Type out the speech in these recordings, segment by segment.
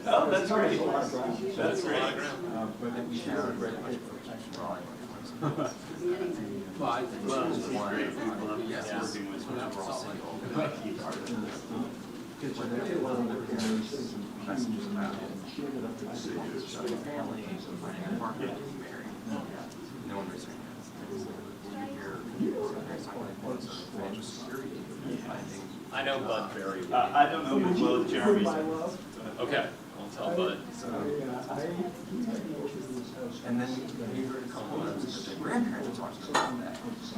Oh, that's great. That's great. I know Bud very well. I don't know who will Jeremy. Okay, I'll tell Bud. And then we heard a couple of the grandparents talking about that. So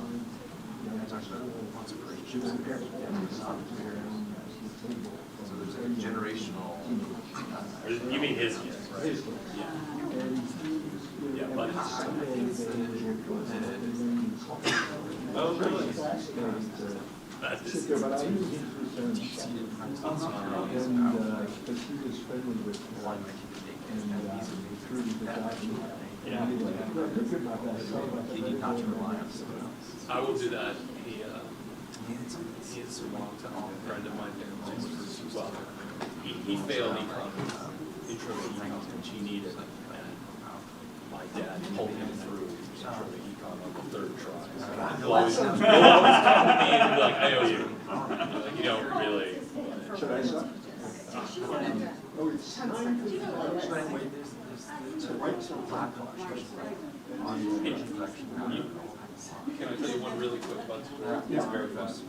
there's a generational. You mean his kids, right? Yeah. Yeah, Bud. Oh, really? That is. I will do that. He is a long-time friend of mine. Well, he failed intro to econ, which he needed, and my dad pulled him through intro to econ on the third try. He'll always come to me and be like, I owe you. Like, you don't really. Should I start? Oh, it's So anyway, there's the right to backlash on the introduction. Can I tell you one really quick one? It's very fast.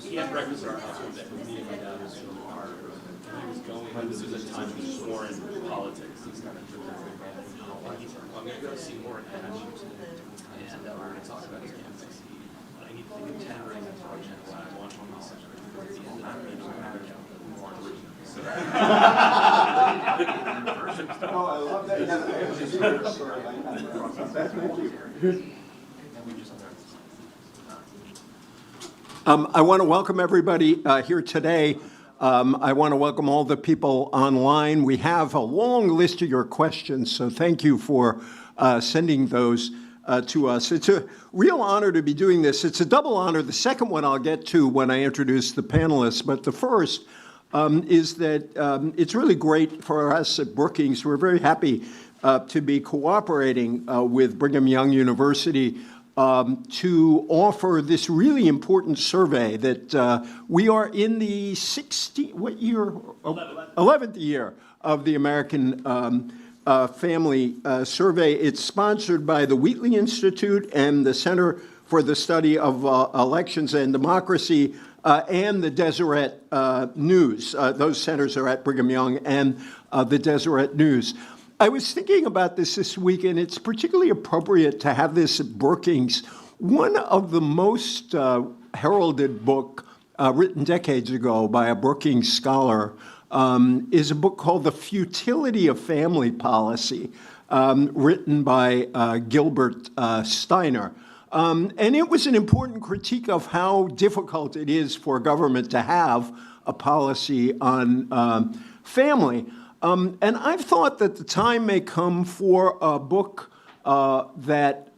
He had breakfast at our house one day. Me and my dad was in the car. And he was going, this was a time of foreign politics. He's kind of and he's like, I'm going to go see Warren Hatch. And we're going to talk about his campaign. I need to think of 10 reasons why I want to be such a at the end of that meeting, Oh, I love that. Yeah, I have to see your story like that. Thank you. I want to welcome everybody here today. I want to welcome all the people online. We have a long list of your questions, so thank you for sending those to us. It's a real honor to be doing this. It's a double honor. The second one I'll get to when I introduce the panelists, but the first is that it's really great for us at Brookings. We're very happy to be cooperating with Brigham Young University to offer this really important survey that we are in the 11th year of the American Family Survey. It's sponsored by the Wheatley Institute and the Center for the Study of Elections and Democracy and the Deseret News. Those centers are at Brigham Young and the Deseret News. I was thinking about this week, and it's particularly appropriate to have this at Brookings. One of the most heralded book written decades ago by a Brookings scholar is a book called The Futility of Family Policy, written by Gilbert Steiner. And it was an important critique of how difficult it is for government to have a policy on family. And I've thought that the time may come for a book that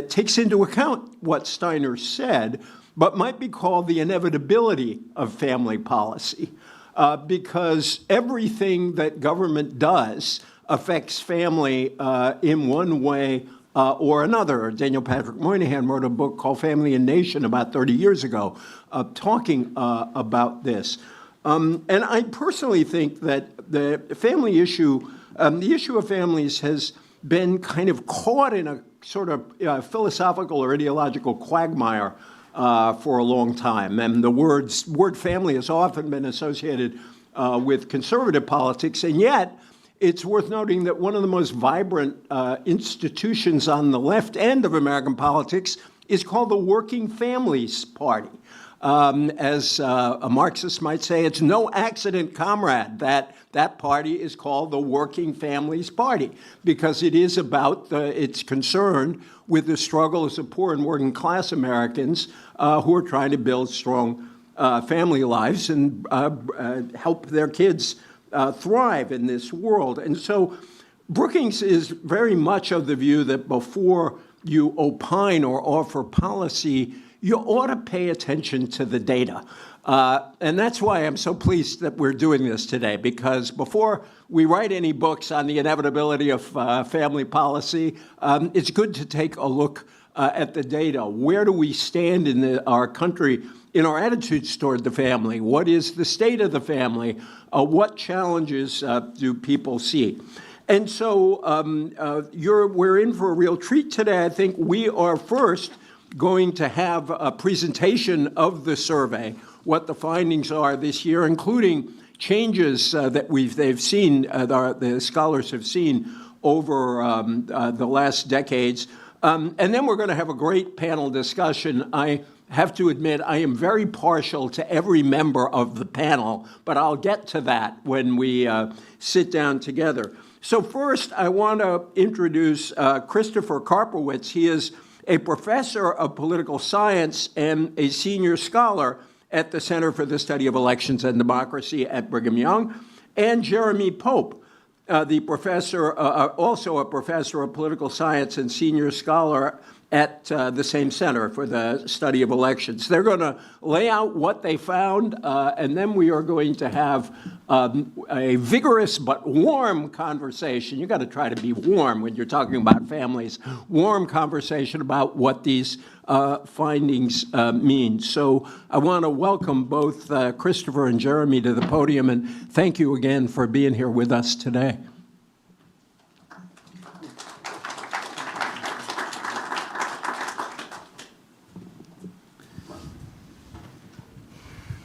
takes into account what Steiner said, but might be called The Inevitability of Family Policy, because everything that government does affects family in one way or another. Daniel Patrick Moynihan wrote a book called Family and Nation about 30 years ago, talking about this. And I personally think that the family issue, the issue of families has been kind of caught in a sort of philosophical or ideological quagmire for a long time. And the word family has often been associated with conservative politics, and yet it's worth noting that one of the most vibrant institutions on the left end of American politics is called the Working Families Party. As a Marxist might say, it's no accident, comrade, that that party is called the Working Families Party, because it is about, it's concerned with the struggles of poor and working class Americans who are trying to build strong family lives and help their kids thrive in this world. And so Brookings is very much of the view that before you opine or offer policy, you ought to pay attention to the data. And that's why I'm so pleased that we're doing this today, because before we write any books on the inevitability of family policy, it's good to take a look at the data. Where do we stand in our country in our attitudes toward the family? What is the state of the family? What challenges do people see? And so we're in for a real treat today. I think we are first going to have a presentation of the survey, what the findings are this year, including changes that they've seen, the scholars have seen over the last decades. And then we're going to have a great panel discussion. I have to admit, I am very partial to every member of the panel, but I'll get to that when we sit down together. So first, I want to introduce Christopher Karpowitz. He is a professor of political science and a senior scholar at the Center for the Study of Elections and Democracy at Brigham Young, and Jeremy Pope, the professor, also a professor of political science and senior scholar at the same Center for the Study of Elections. They're going to lay out what they found, and then we are going to have a vigorous but warm conversation. You've got to try to be warm when you're talking about families. Warm conversation about what these findings mean. So I want to welcome both Christopher and Jeremy to the podium, and thank you again for being here with us today.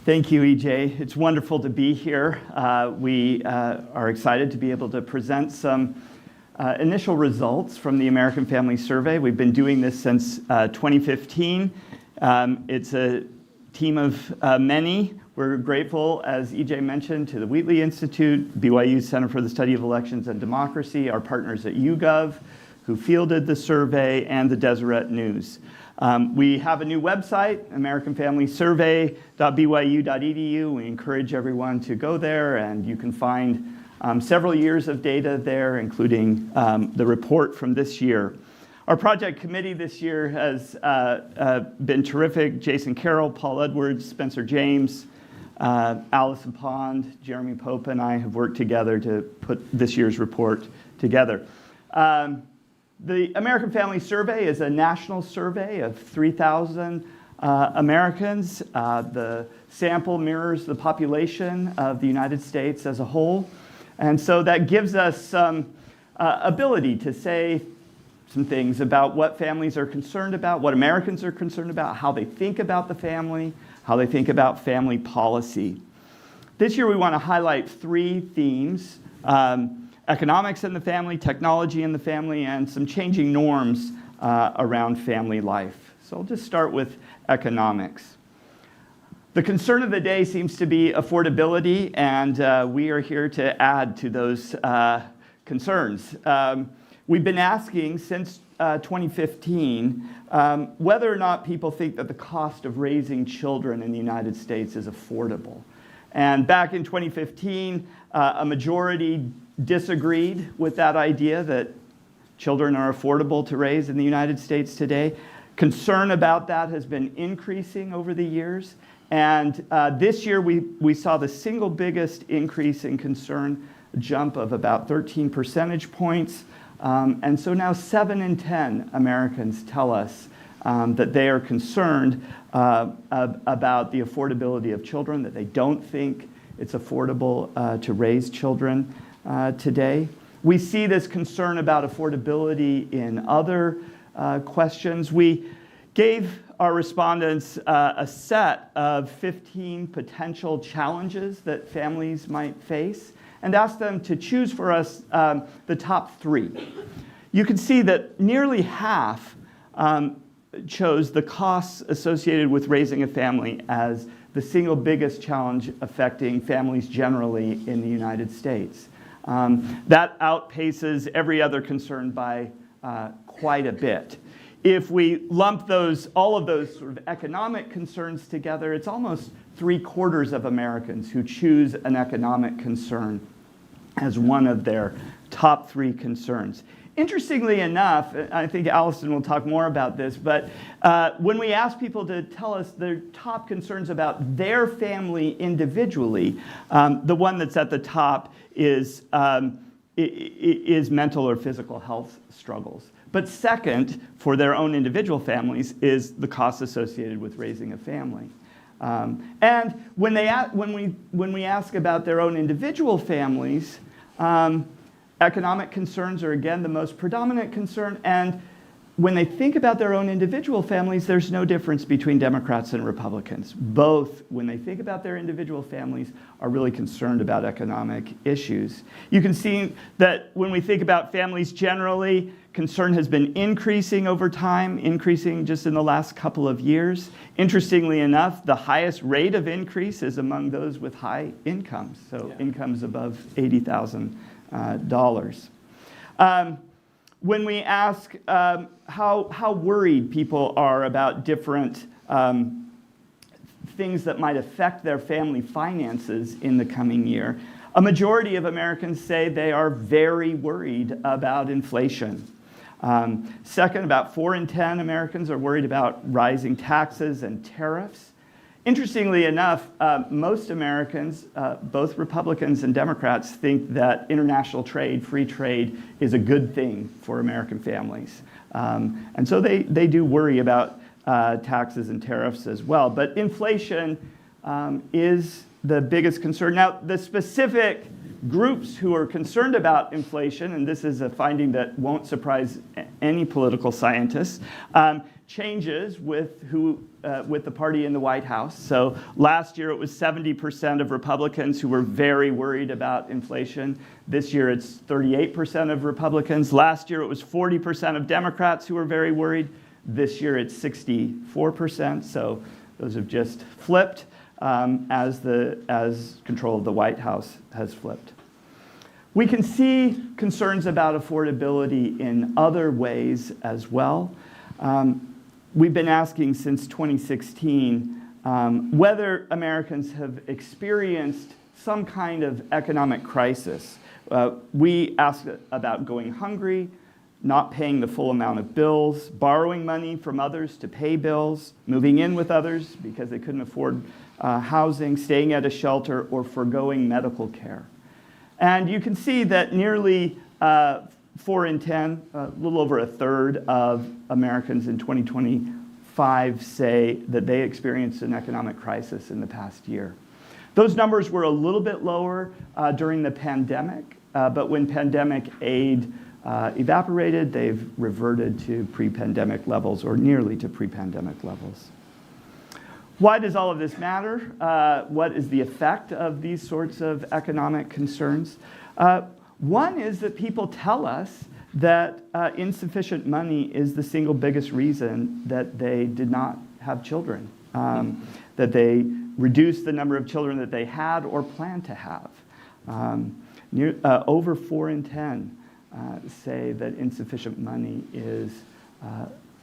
Thank you, EJ. It's wonderful to be here. We are excited to be able to present some initial results from the American Family Survey. We've been doing this since 2015. It's a team of many. We're grateful, as EJ mentioned, to the Wheatley Institute, BYU Center for the Study of Elections and Democracy, our partners at YouGov, who fielded the survey, and the Deseret News. We have a new website, americanfamilysurvey.byu.edu. We encourage everyone to go there, and you can find several years of data there, including the report from this year. Our project committee this year has been terrific. Jason Carroll, Paul Edwards, Spencer James, Allison Pond, Jeremy Pope, and I have worked together to put this year's report together. The American Family Survey is a national survey of 3,000 Americans. The sample mirrors the population of the United States as a whole. And so that gives us some ability to say some things about what families are concerned about, what Americans are concerned about, how they think about the family, how they think about family policy. This year we want to highlight three themes. Economics in the family, technology in the family, and some changing norms around family life. So I'll just start with economics. The concern of the day seems to be affordability, and we are here to add to those concerns. We've been asking since 2015 whether or not people think that the cost of raising children in the United States is affordable. And back in 2015, a majority disagreed with that idea that children are affordable to raise in the United States today. Concern about that has been increasing over the years. And this year we saw the single biggest increase in concern, a jump of about 13 percentage points. And so now 7 in 10 Americans tell us that they are concerned about the affordability of children, that they don't think it's affordable to raise children today. We see this concern about affordability in other questions. We gave our respondents a set of 15 potential challenges that families might face and asked them to choose for us the top 3. You can see that nearly half chose the costs associated with raising a family as the single biggest challenge affecting families generally in the United States. That outpaces every other concern by quite a bit. If we lump all of those sort of economic concerns together, it's almost 3/4 of Americans who choose an economic concern as one of their top 3 concerns. Interestingly enough, I think Allison will talk more about this, but when we ask people to tell us their top concerns about their family individually, the one that's at the top is mental or physical health struggles. But second, for their own individual families, is the costs associated with raising a family. And when we ask about their own individual families, economic concerns are, again, the most predominant concern. And when they think about their own individual families, there's no difference between Democrats and Republicans. Both, when they think about their individual families, are really concerned about economic issues. You can see that when we think about families generally, concern has been increasing over time, increasing just in the last couple of years. Interestingly enough, the highest rate of increase is among those with high incomes, so incomes above $80,000. When we ask how worried people are about different things that might affect their family finances in the coming year, a majority of Americans say they are very worried about inflation. Second, about 4 in 10 Americans are worried about rising taxes and tariffs. Interestingly enough, most Americans, both Republicans and Democrats, think that international trade, free trade, is a good thing for American families. And so they do worry about taxes and tariffs as well. But inflation is the biggest concern. Now, the specific groups who are concerned about inflation, and this is a finding that won't surprise any political scientists, changes with the party in the White House. So last year it was 70% of Republicans who were very worried about inflation. This year it's 38% of Republicans. Last year it was 40% of Democrats who were very worried. This year it's 64%. So those have just flipped as control of the White House has flipped. We can see concerns about affordability in other ways as well. We've been asking since 2016 whether Americans have experienced some kind of economic crisis. We asked about going hungry, not paying the full amount of bills, borrowing money from others to pay bills, moving in with others because they couldn't afford housing, staying at a shelter, or forgoing medical care. And you can see that nearly 4 in 10, a little over a third of Americans in 2025 say that they experienced an economic crisis in the past year. Those numbers were a little bit lower during the pandemic, but when pandemic aid evaporated, they've reverted to pre-pandemic levels or nearly to pre-pandemic levels. Why does all of this matter? What is the effect of these sorts of economic concerns? One is that people tell us that insufficient money is the single biggest reason that they did not have children, that they reduced the number of children that they had or planned to have. Over 4 in 10 say that insufficient money is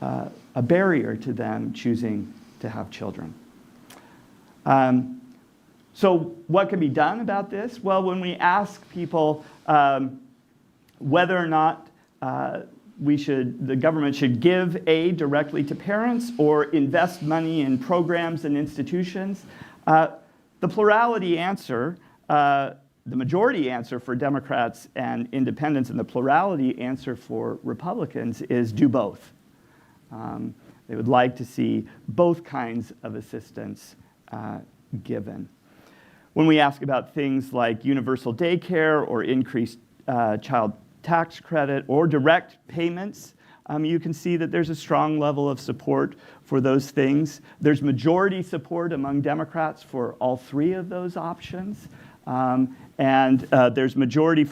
a barrier to them choosing to have children. So what can be done about this? Well, when we ask people whether or not the government should give aid directly to parents or invest money in programs and institutions, the plurality answer, the majority answer for Democrats and independents and the plurality answer for Republicans is do both. They would like to see both kinds of assistance given. When we ask about things like universal daycare or increased child tax credit or direct payments, you can see that there's a strong level of support for those things. There's majority support among Democrats for all 3 of those options. And there's majority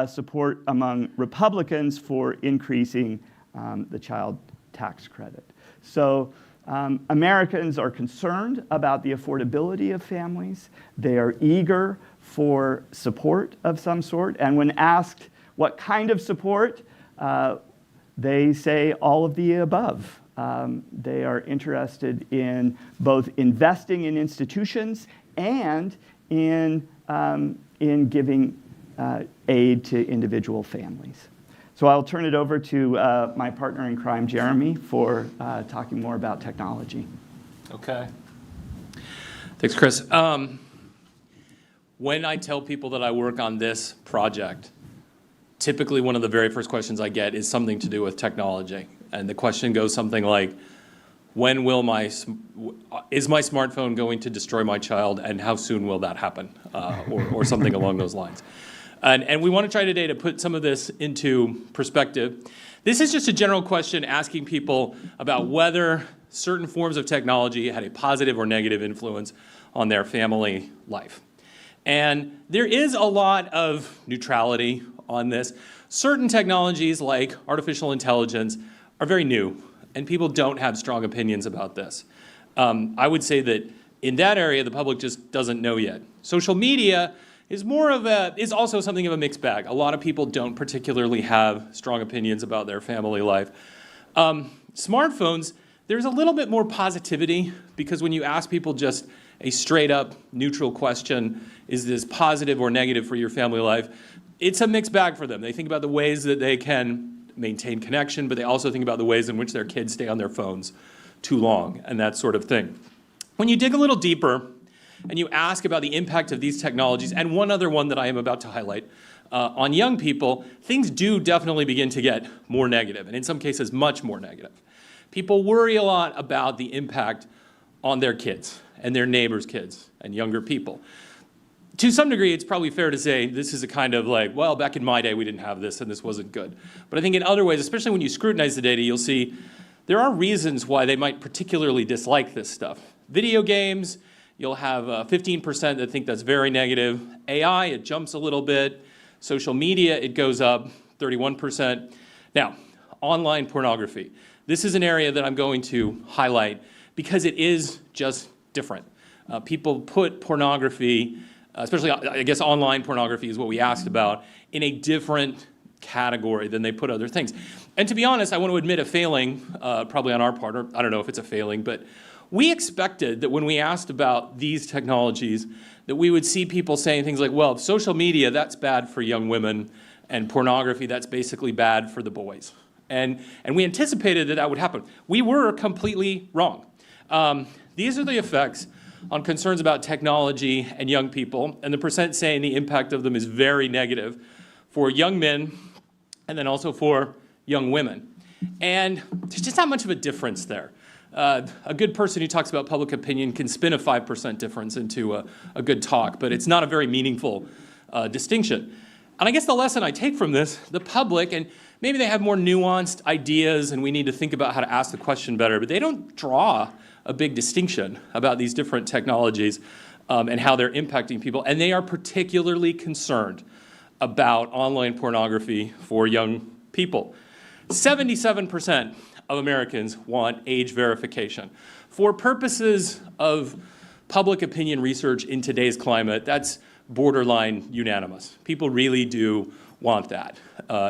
support among Republicans for increasing the child tax credit. So Americans are concerned about the affordability of families. They are eager for support of some sort. And when asked what kind of support, they say all of the above. They are interested in both investing in institutions and in giving aid to individual families. So I'll turn it over to my partner in crime, Jeremy, for talking more about technology. Okay. Thanks, Chris. When I tell people that I work on this project, typically one of the very first questions I get is something to do with technology. And the question goes something like, when will is my smartphone going to destroy my child, and how soon will that happen? Or something along those lines. And we want to try today to put some of this into perspective. This is just a general question asking people about whether certain forms of technology had a positive or negative influence on their family life. And there is a lot of neutrality on this. Certain technologies like artificial intelligence are very new, and people don't have strong opinions about this. I would say that in that area, the public just doesn't know yet. Social media is also something of a mixed bag. A lot of people don't particularly have strong opinions about their family life. Smartphones, there's a little bit more positivity, because when you ask people just a straight up neutral question, is this positive or negative for your family life? It's a mixed bag for them. They think about the ways that they can maintain connection, but they also think about the ways in which their kids stay on their phones too long and that sort of thing. When you dig a little deeper and you ask about the impact of these technologies, and one other one that I am about to highlight, on young people, things do definitely begin to get more negative, and in some cases much more negative. People worry a lot about the impact on their kids and their neighbors' kids and younger people. To some degree, it's probably fair to say this is a kind of like, well, back in my day we didn't have this and this wasn't good. But I think in other ways, especially when you scrutinize the data, you'll see there are reasons why they might particularly dislike this stuff. Video games, you'll have 15% that think that's very negative. AI, it jumps a little bit. Social media, it goes up 31%. Now, online pornography. This is an area that I'm going to highlight because it is just different. People put pornography, especially I guess online pornography is what we asked about, in a different category than they put other things. And to be honest, I want to admit a failing, probably on our part, or I don't know if it's a failing, but we expected that when we asked about these technologies, that we would see people saying things like, well, social media, that's bad for young women, and pornography, that's basically bad for the boys. And we anticipated that that would happen. We were completely wrong. These are the effects on concerns about technology and young people, and the percent saying the impact of them is very negative for young men and then also for young women. And there's just not much of a difference there. A good person who talks about public opinion can spin a 5% difference into a good talk, but it's not a very meaningful distinction. And I guess the lesson I take from this, the public, and maybe they have more nuanced ideas and we need to think about how to ask the question better, but they don't draw a big distinction about these different technologies and how they're impacting people. And they are particularly concerned about online pornography for young people. 77% of Americans want age verification. For purposes of public opinion research in today's climate, that's borderline unanimous. People really do want that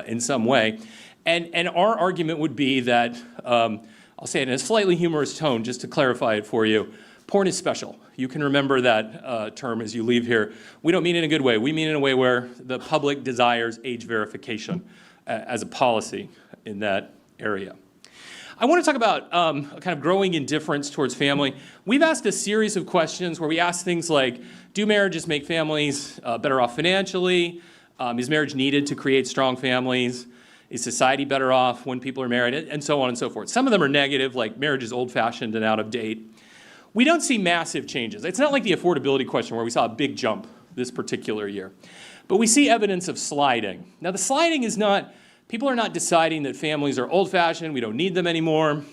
in some way. And our argument would be that, I'll say it in a slightly humorous tone just to clarify it for you, porn is special. You can remember that term as you leave here. We don't mean it in a good way. We mean it in a way where the public desires age verification as a policy in that area. I want to talk about a kind of growing indifference towards family. We've asked a series of questions where we ask things like, do marriages make families better off financially? Is marriage needed to create strong families? Is society better off when people are married? And so on and so forth. Some of them are negative, like marriage is old-fashioned and out of date. We don't see massive changes. It's not like the affordability question where we saw a big jump this particular year. But we see evidence of sliding. Now, the sliding is not, people are not deciding that families are old-fashioned, we don't need them anymore.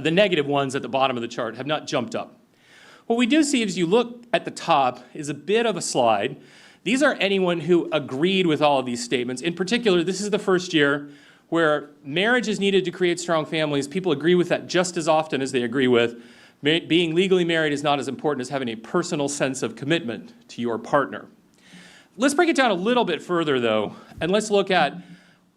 The negative ones at the bottom of the chart have not jumped up. What we do see, as you look at the top, is a bit of a slide. These are anyone who agreed with all of these statements. In particular, this is the first year where marriage is needed to create strong families. People agree with that just as often as they agree with being legally married is not as important as having a personal sense of commitment to your partner. Let's break it down a little bit further, though, and let's look at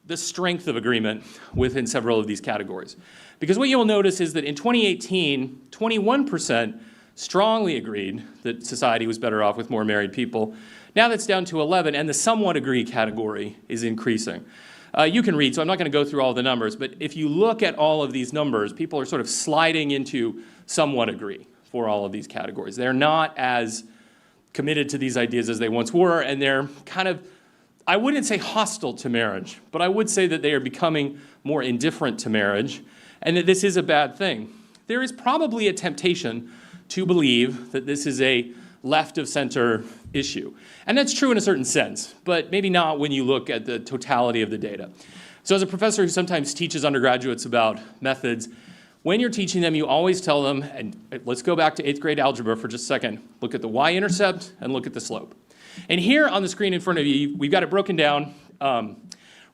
the strength of agreement within several of these categories. Because what you'll notice is that in 2018, 21% strongly agreed that society was better off with more married people. Now that's down to 11, and the somewhat agree category is increasing. You can read, so I'm not going to go through all the numbers, but if you look at all of these numbers, people are sort of sliding into somewhat agree for all of these categories. They're not as committed to these ideas as they once were, and they're kind of, I wouldn't say hostile to marriage, but I would say that they are becoming more indifferent to marriage, and that this is a bad thing. There is probably a temptation to believe that this is a left of center issue. And that's true in a certain sense, but maybe not when you look at the totality of the data. So as a professor who sometimes teaches undergraduates about methods, when you're teaching them, you always tell them, and let's go back to 8th grade algebra for just a second, look at the y-intercept and look at the slope. And here on the screen in front of you, we've got it broken down,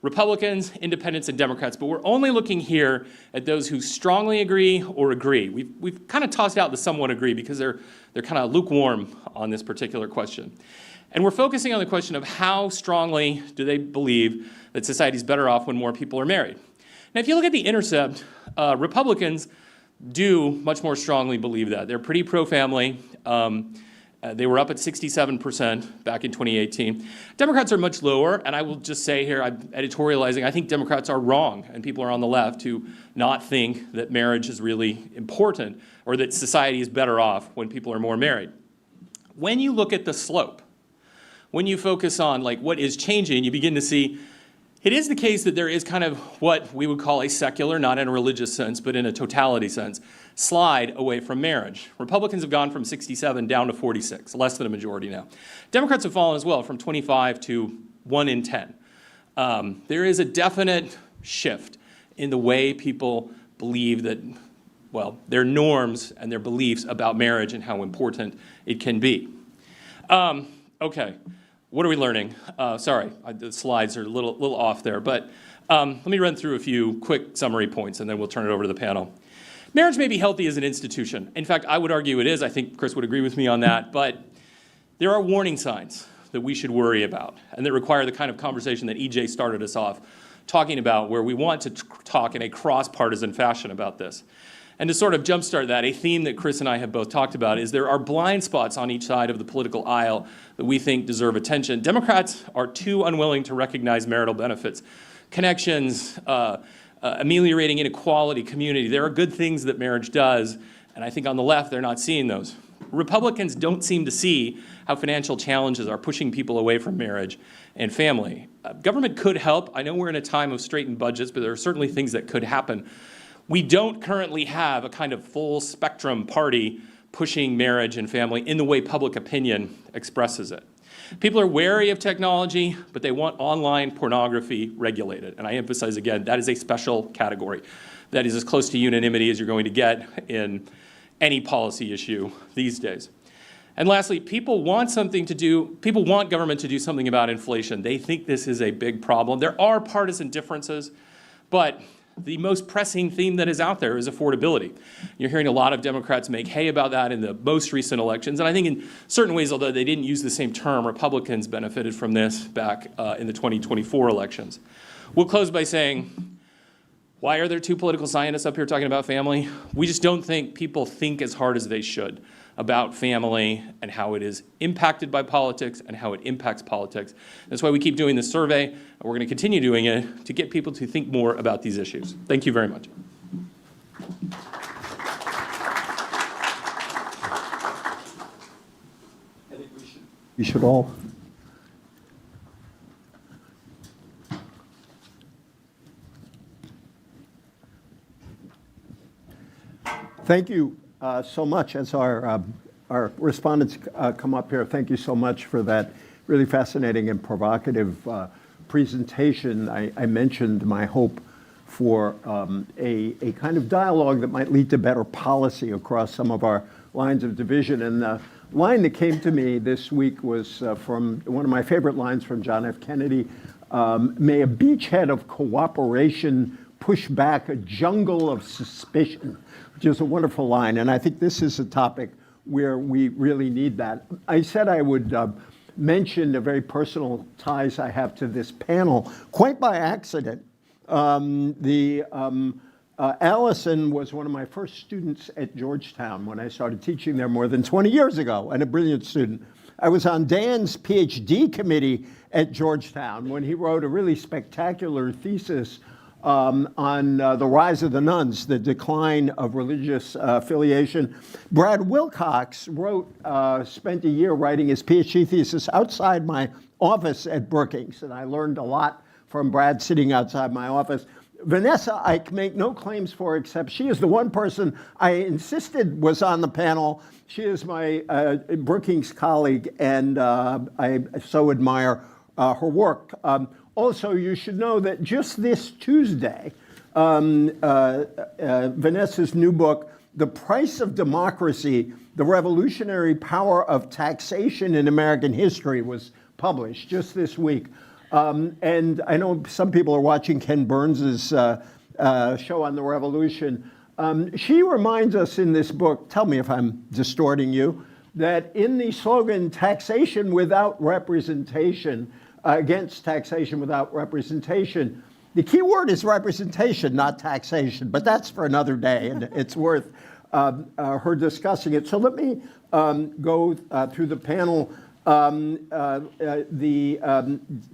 Republicans, Independents, and Democrats, but we're only looking here at those who strongly agree or agree. We've kind of tossed out the somewhat agree because they're kind of lukewarm on this particular question. And we're focusing on the question of how strongly do they believe that society's better off when more people are married. Now, if you look at the intercept, Republicans do much more strongly believe that. They're pretty pro-family. They were up at 67% back in 2018. Democrats are much lower, and I will just say here, I'm editorializing, I think Democrats are wrong, and people are on the left who not think that marriage is really important or that society is better off when people are more married. When you look at the slope, when you focus on like what is changing, you begin to see it is the case that there is kind of what we would call a secular, not in a religious sense, but in a totality sense, slide away from marriage. Republicans have gone from 67 down to 46, less than a majority now. Democrats have fallen as well, from 25 to 1 in 10. There is a definite shift in the way people believe that, well, their norms and their beliefs about marriage and how important it can be. Okay. What are we learning? Sorry, the slides are a little off there, but let me run through a few quick summary points and then we'll turn it over to the panel. Marriage may be healthy as an institution. In fact, I would argue it is. I think Chris would agree with me on that, but there are warning signs that we should worry about and that require the kind of conversation that EJ started us off talking about, where we want to talk in a cross-partisan fashion about this. And to sort of jumpstart that, a theme that Chris and I have both talked about is there are blind spots on each side of the political aisle that we think deserve attention. Democrats are too unwilling to recognize marital benefits, connections, ameliorating inequality, community. There are good things that marriage does, and I think on the left they're not seeing those. Republicans don't seem to see how financial challenges are pushing people away from marriage and family. Government could help. I know we're in a time of straitened budgets, but there are certainly things that could happen. We don't currently have a kind of full spectrum party pushing marriage and family in the way public opinion expresses it. People are wary of technology, but they want online pornography regulated. And I emphasize again, that is a special category. That is as close to unanimity as you're going to get in any policy issue these days. And lastly, people want government to do something about inflation. They think this is a big problem. There are partisan differences, but the most pressing theme that is out there is affordability. You're hearing a lot of Democrats make hay about that in the most recent elections. And I think in certain ways, although they didn't use the same term, Republicans benefited from this back in the 2024 elections. We'll close by saying, why are there two political scientists up here talking about family? We just don't think people think as hard as they should about family and how it is impacted by politics and how it impacts politics. That's why we keep doing this survey, and we're going to continue doing it to get people to think more about these issues. Thank you very much. I think we should all. Thank you so much. As our respondents come up here, thank you so much for that really fascinating and provocative presentation. I mentioned my hope for a kind of dialogue that might lead to better policy across some of our lines of division. And the line that came to me this week was from one of my favorite lines from John F. Kennedy. May a beachhead of cooperation push back a jungle of suspicion, which is a wonderful line. And I think this is a topic where we really need that. I said I would mention the very personal ties I have to this panel, quite by accident. Allison was one of my first students at Georgetown when I started teaching there more than 20 years ago, and a brilliant student. I was on Dan's PhD committee at Georgetown when he wrote a really spectacular thesis on the rise of the nuns, the decline of religious affiliation. Brad Wilcox spent a year writing his PhD thesis outside my office at Brookings, and I learned a lot from Brad sitting outside my office. Vanessa, I can make no claims for, except she is the one person I insisted was on the panel. She is my Brookings colleague, and I so admire her work. Also, you should know that just this Tuesday, Vanessa's new book, The Price of Democracy, The Revolutionary Power of Taxation in American History, was published just this week. And I know some people are watching Ken Burns's show on the revolution. She reminds us in this book, tell me if I'm distorting you, that in the slogan, taxation without representation, against taxation without representation, the key word is representation, not taxation, but that's for another day, and it's worth her discussing it. So let me go through the panel.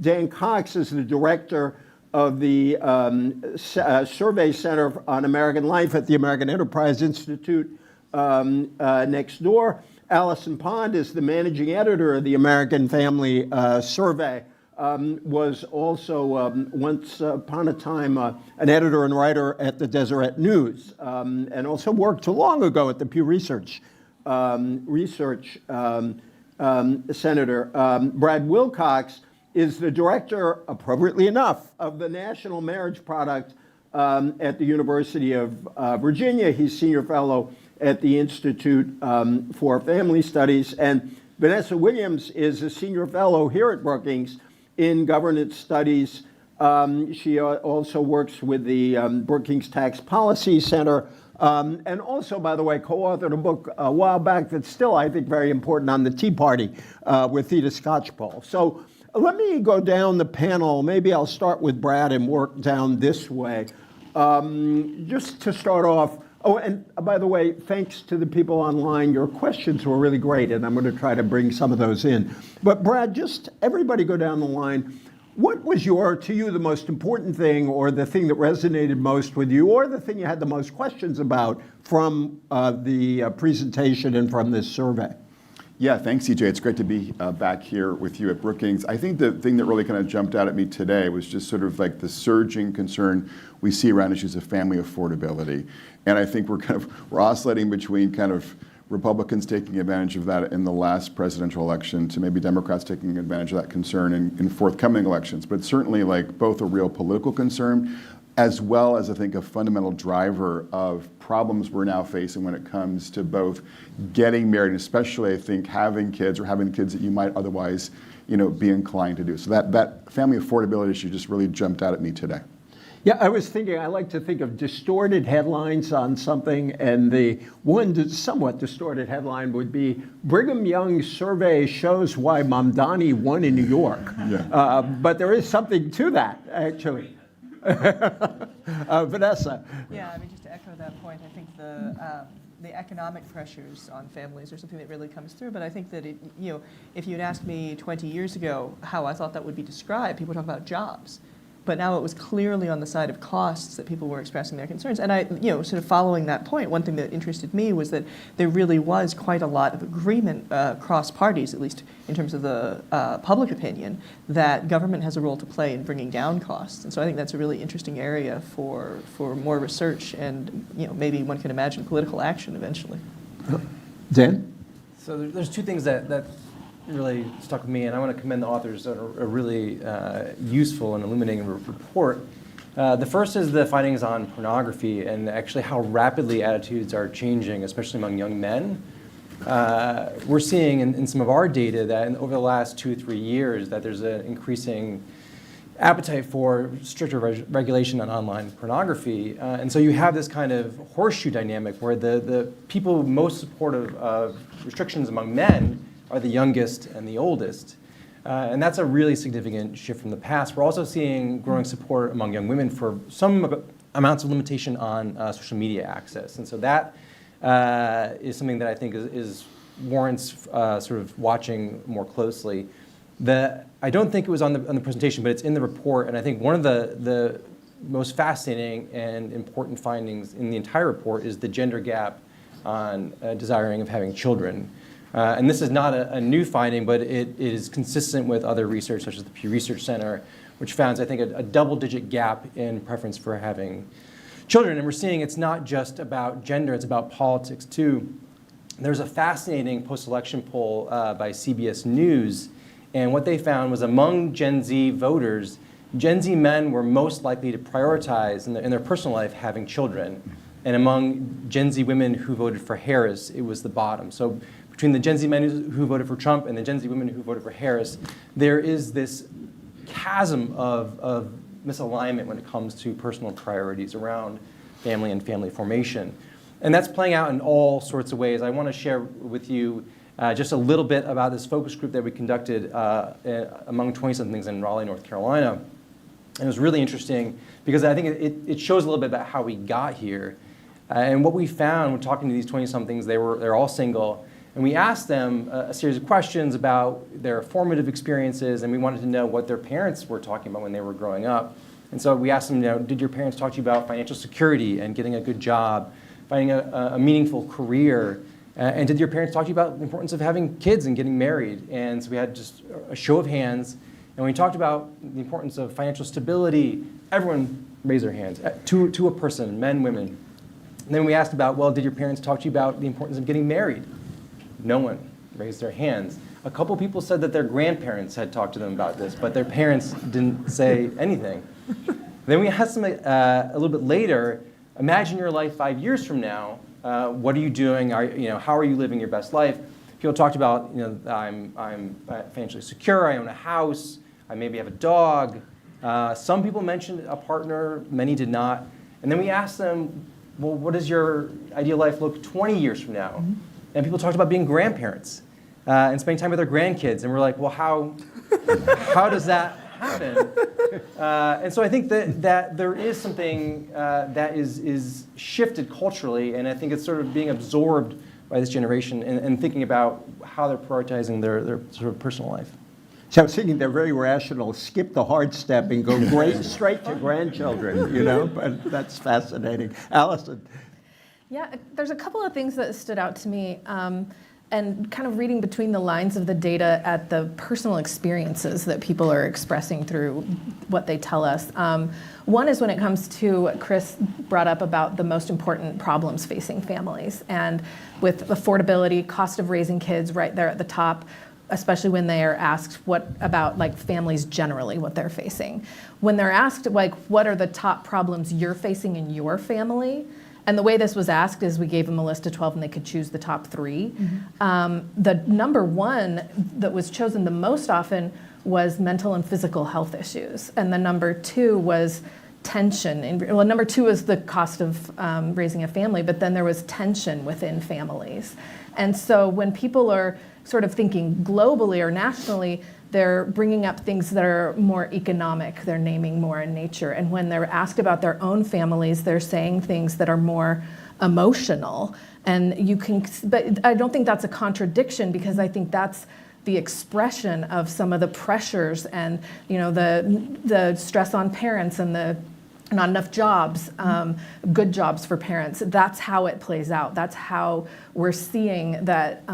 Dan Cox is the director of the Survey Center on American Life at the American Enterprise Institute next door. Allison Pond is the managing editor of the American Family Survey. Was also once upon a time an editor and writer at the Deseret News, and also worked long ago at the Pew Research Senator. Brad Wilcox is the director, appropriately enough, of the National Marriage Product at the University of Virginia. He's senior fellow at the Institute for Family Studies. And Vanessa Williams is a senior fellow here at Brookings in governance studies. She also works with the Brookings Tax Policy Center, and also, by the way, co-authored a book a while back that's still, I think, very important on the Tea Party with Theda Skocpol. So let me go down the panel. Maybe I'll start with Brad and work down this way. Just to start off, oh, and by the way, thanks to the people online, your questions were really great, and I'm going to try to bring some of those in. But Brad, just everybody go down the line. What was to you, the most important thing, or the thing that resonated most with you, or the thing you had the most questions about from the presentation and from this survey? Yeah, thanks, CJ. It's great to be back here with you at Brookings. I think the thing that really kind of jumped out at me today was just sort of like the surging concern we see around issues of family affordability. And I think we're oscillating between kind of Republicans taking advantage of that in the last presidential election to maybe Democrats taking advantage of that concern in forthcoming elections. But certainly like both a real political concern as well as I think a fundamental driver of problems we're now facing when it comes to both getting married, and especially I think having kids or having kids that you might otherwise, be inclined to do. So that family affordability issue just really jumped out at me today. Yeah, I was thinking, I like to think of distorted headlines on something, and the one somewhat distorted headline would be, Brigham Young survey shows why Mamdani won in New York. Yeah. But there is something to that, actually. Vanessa. Yeah, I mean, just to echo that point, I think the economic pressures on families are something that really comes through. But I think that if you'd asked me 20 years ago how I thought that would be described, people would talk about jobs. But now it was clearly on the side of costs that people were expressing their concerns. And I, sort of following that point, one thing that interested me was that there really was quite a lot of agreement across parties, at least in terms of the public opinion, that government has a role to play in bringing down costs. And so I think that's a really interesting area for more research and, maybe one can imagine political action eventually. Dan? So there's two things that really stuck with me, and I want to commend the authors on a really useful and illuminating report. The first is the findings on pornography and actually how rapidly attitudes are changing, especially among young men. We're seeing in some of our data that over the last 2 or 3 years that there's an increasing appetite for stricter regulation on online pornography. And so you have this kind of horseshoe dynamic where the people most supportive of restrictions among men are the youngest and the oldest. And that's a really significant shift from the past. We're also seeing growing support among young women for some amounts of limitation on social media access. And so that is something that I think is warrants sort of watching more closely. I don't think it was on the presentation, but it's in the report, and I think one of the most fascinating and important findings in the entire report is the gender gap on desiring of having children. And this is not a new finding, but it is consistent with other research, such as the Pew Research Center, which found, I think, a double-digit gap in preference for having children. And we're seeing it's not just about gender, it's about politics, too. There's a fascinating post-election poll by CBS News, and what they found was among Gen Z voters, Gen Z men were most likely to prioritize in their personal life having children. And among Gen Z women who voted for Harris, it was the bottom. So between the Gen Z men who voted for Trump and the Gen Z women who voted for Harris, there is this chasm of misalignment when it comes to personal priorities around family and family formation. And that's playing out in all sorts of ways. I want to share with you just a little bit about this focus group that we conducted among 20-somethings in Raleigh, North Carolina. And it was really interesting because I think it shows a little bit about how we got here. And what we found when talking to these 20-somethings, they're all single, and we asked them a series of questions about their formative experiences, and we wanted to know what their parents were talking about when they were growing up. And so we asked them, did your parents talk to you about financial security and getting a good job, finding a meaningful career? And did your parents talk to you about the importance of having kids and getting married? And so we had just a show of hands. And when we talked about the importance of financial stability, everyone raised their hands to a person, men, women. And then we asked about, well, did your parents talk to you about the importance of getting married? No one raised their hands. A couple people said that their grandparents had talked to them about this, but their parents didn't say anything. Then we asked them a little bit later, imagine your life 5 years from now. What are you doing? How are you living your best life? People talked about, I'm financially secure, I own a house, I maybe have a dog. Some people mentioned a partner, many did not. And then we asked them, well, what does your ideal life look 20 years from now? Mm-hmm. And people talked about being grandparents and spending time with their grandkids. And we're like, well, how does that happen? And so I think that there is something that is shifted culturally, and I think it's sort of being absorbed by this generation and thinking about how they're prioritizing their sort of personal life. So I was thinking they're very rational, skip the hard step and go straight to grandchildren, but that's fascinating. Allison. Yeah, there's a couple of things that stood out to me, and kind of reading between the lines of the data at the personal experiences that people are expressing through what they tell us. One is when it comes to what Chris brought up about the most important problems facing families, and with affordability, cost of raising kids right there at the top, especially when they are asked what about families generally, what they're facing. When they're asked what are the top problems you're facing in your family, and the way this was asked is we gave them a list of 12 and they could choose the top 3. Mm-hmm. The number one that was chosen the most often was mental and physical health issues. And the number 2 was tension. Well, number 2 was the cost of raising a family, but then there was tension within families. And so when people are sort of thinking globally or nationally, they're bringing up things that are more economic, they're naming more in nature. And when they're asked about their own families, they're saying things that are more emotional. And but I don't think that's a contradiction, because I think that's the expression of some of the pressures and the stress on parents and the not enough jobs, good jobs for parents. That's how it plays out. That's how we're seeing that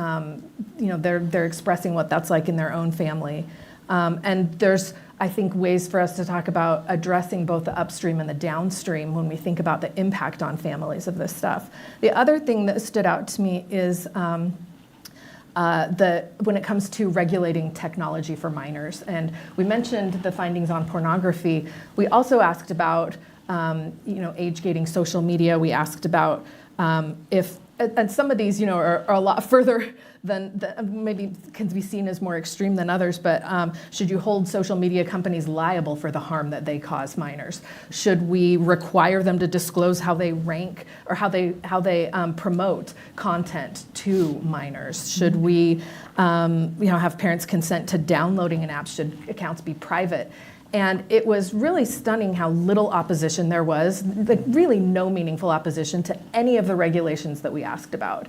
they're expressing what that's like in their own family. And there's, I think, ways for us to talk about addressing both the upstream and the downstream when we think about the impact on families of this stuff. The other thing that stood out to me is when it comes to regulating technology for minors. And we mentioned the findings on pornography. We also asked about age gating social media. We asked about and some of these are a lot further than maybe can be seen as more extreme than others, but should you hold social media companies liable for the harm that they cause minors? Should we require them to disclose how they rank or how they promote content to minors? Should we have parents consent to downloading an app? Should accounts be private? And it was really stunning how little opposition there was, really no meaningful opposition to any of the regulations that we asked about.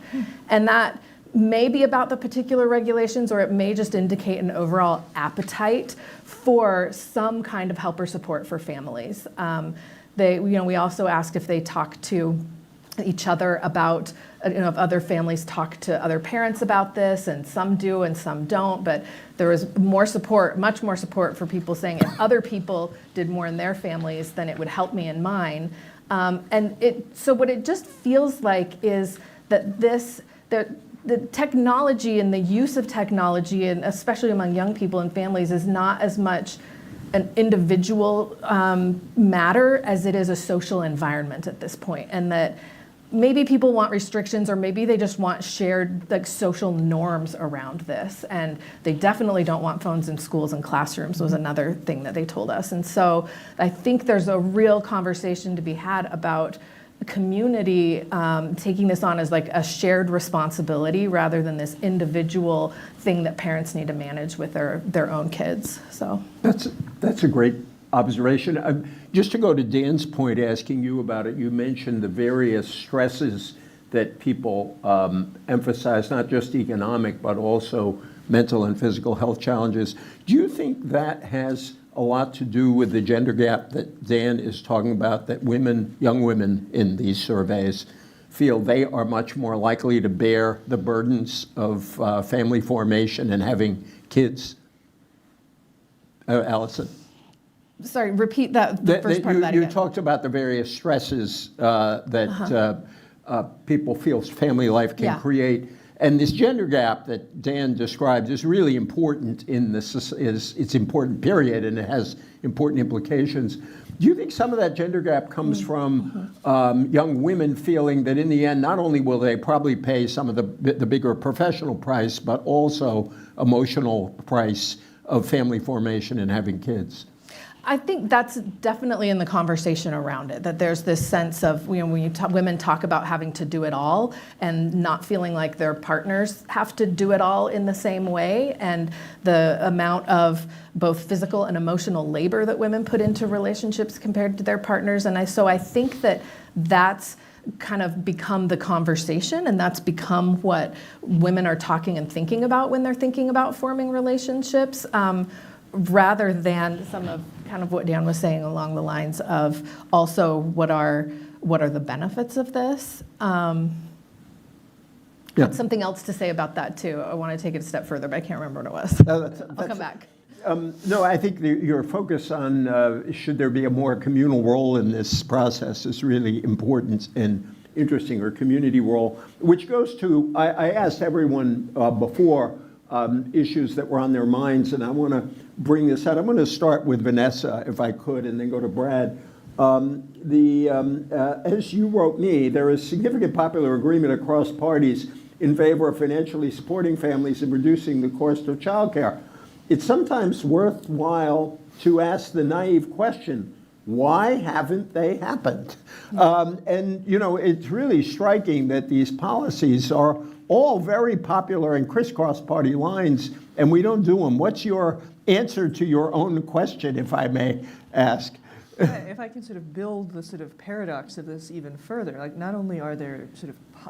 And that may be about the particular regulations, or it may just indicate an overall appetite for some kind of help or support for families. We also asked if they talk to each other about, if other families talk to other parents about this, and some do and some don't, but there was more support, much more support for people saying if other people did more in their families, then it would help me in mine. So what it just feels like is that the technology and the use of technology, and especially among young people and families, is not as much an individual matter as it is a social environment at this point, and that maybe people want restrictions, or maybe they just want shared social norms around this, and they definitely don't want phones in schools and classrooms was another thing that they told us. And so I think there's a real conversation to be had about the community taking this on as a shared responsibility rather than this individual thing that parents need to manage with their own kids. So That's a great observation. Just to go to Dan's point, asking you about it, you mentioned the various stresses that people emphasize, not just economic, but also mental and physical health challenges. Do you think that has a lot to do with the gender gap that Dan is talking about, that young women in these surveys feel they are much more likely to bear the burdens of family formation and having kids? Allison? sorry, repeat the first part of that again. You talked about the various stresses that people feel family life can create. And this gender gap that Dan describes is really important it's important, period, and it has important implications. Do you think some of that gender gap comes from young women feeling that in the end, not only will they probably pay some of the bigger professional price, but also emotional price of family formation and having kids? I think that's definitely in the conversation around it, that there's this sense of, when women talk about having to do it all and not feeling like their partners have to do it all in the same way, and the amount of both physical and emotional labor that women put into relationships compared to their partners. And so I think that's kind of become the conversation, and that's become what women are talking and thinking about when they're thinking about forming relationships, rather than some of kind of what Dan was saying along the lines of also what are the benefits of this. Something else to say about that too. I want to take it a step further, but I can't remember what it was. I'll come back. No, I think your focus on should there be a more communal role in this process is really important and interesting, or community role, which goes to, I asked everyone before issues that were on their minds, and I want to bring this out. I'm going to start with Vanessa, if I could, and then go to Brad. As you wrote me, there is significant popular agreement across parties in favor of financially supporting families and reducing the cost of childcare. It's sometimes worthwhile to ask the naive question, why haven't they happened? And, it's really striking that these policies are all very popular and crisscross party lines, and we don't do them. What's your answer to your own question, if I may ask? If I can sort of build the sort of paradox of this even further, like not only are there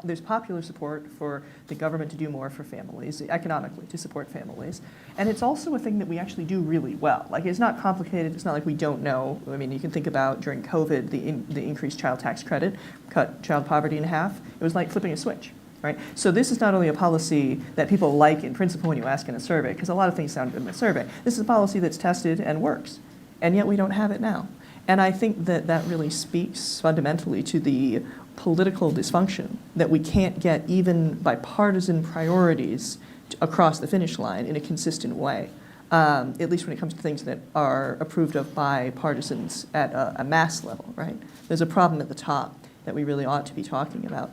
there's popular support for the government to do more for families, economically to support families, and it's also a thing that we actually do really well. Like, it's not complicated, it's not like we don't know. I mean, you can think about during COVID, the increased child tax credit cut child poverty in half. It was like flipping a switch. Right? So this is not only a policy that people like in principle when you ask in a survey, because a lot of things sound good in a survey. This is a policy that's tested and works, and yet we don't have it now. And I think that really speaks fundamentally to the political dysfunction that we can't get even by partisan priorities across the finish line in a consistent way, at least when it comes to things that are approved of by partisans at a mass level, right? There's a problem at the top that we really ought to be talking about.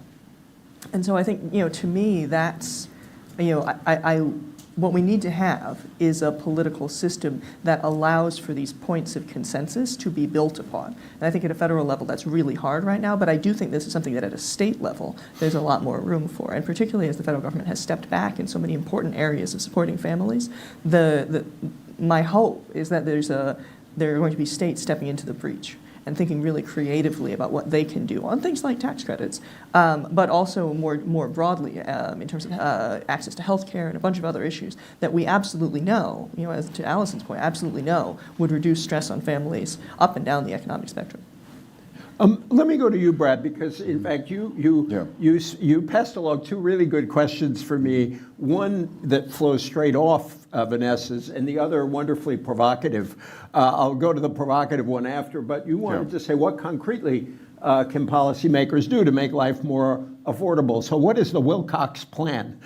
And so I think, to me, that's, what we need to have is a political system that allows for these points of consensus to be built upon. And I think at a federal level, that's really hard right now, but I do think this is something that at a state level, there's a lot more room for. And particularly as the federal government has stepped back in so many important areas of supporting families, my hope is that there are going to be states stepping into the breach and thinking really creatively about what they can do on things like tax credits, but also more broadly in terms of access to health care and a bunch of other issues that we absolutely know, as to Allison's point, absolutely know would reduce stress on families up and down the economic spectrum. Let me go to you, Brad, because in fact you passed along two really good questions for me. One that flows straight off Vanessa's, and the other wonderfully provocative. I'll go to the provocative one after, but you wanted to say what concretely can policymakers do to make life more affordable? So what is the Wilcox plan?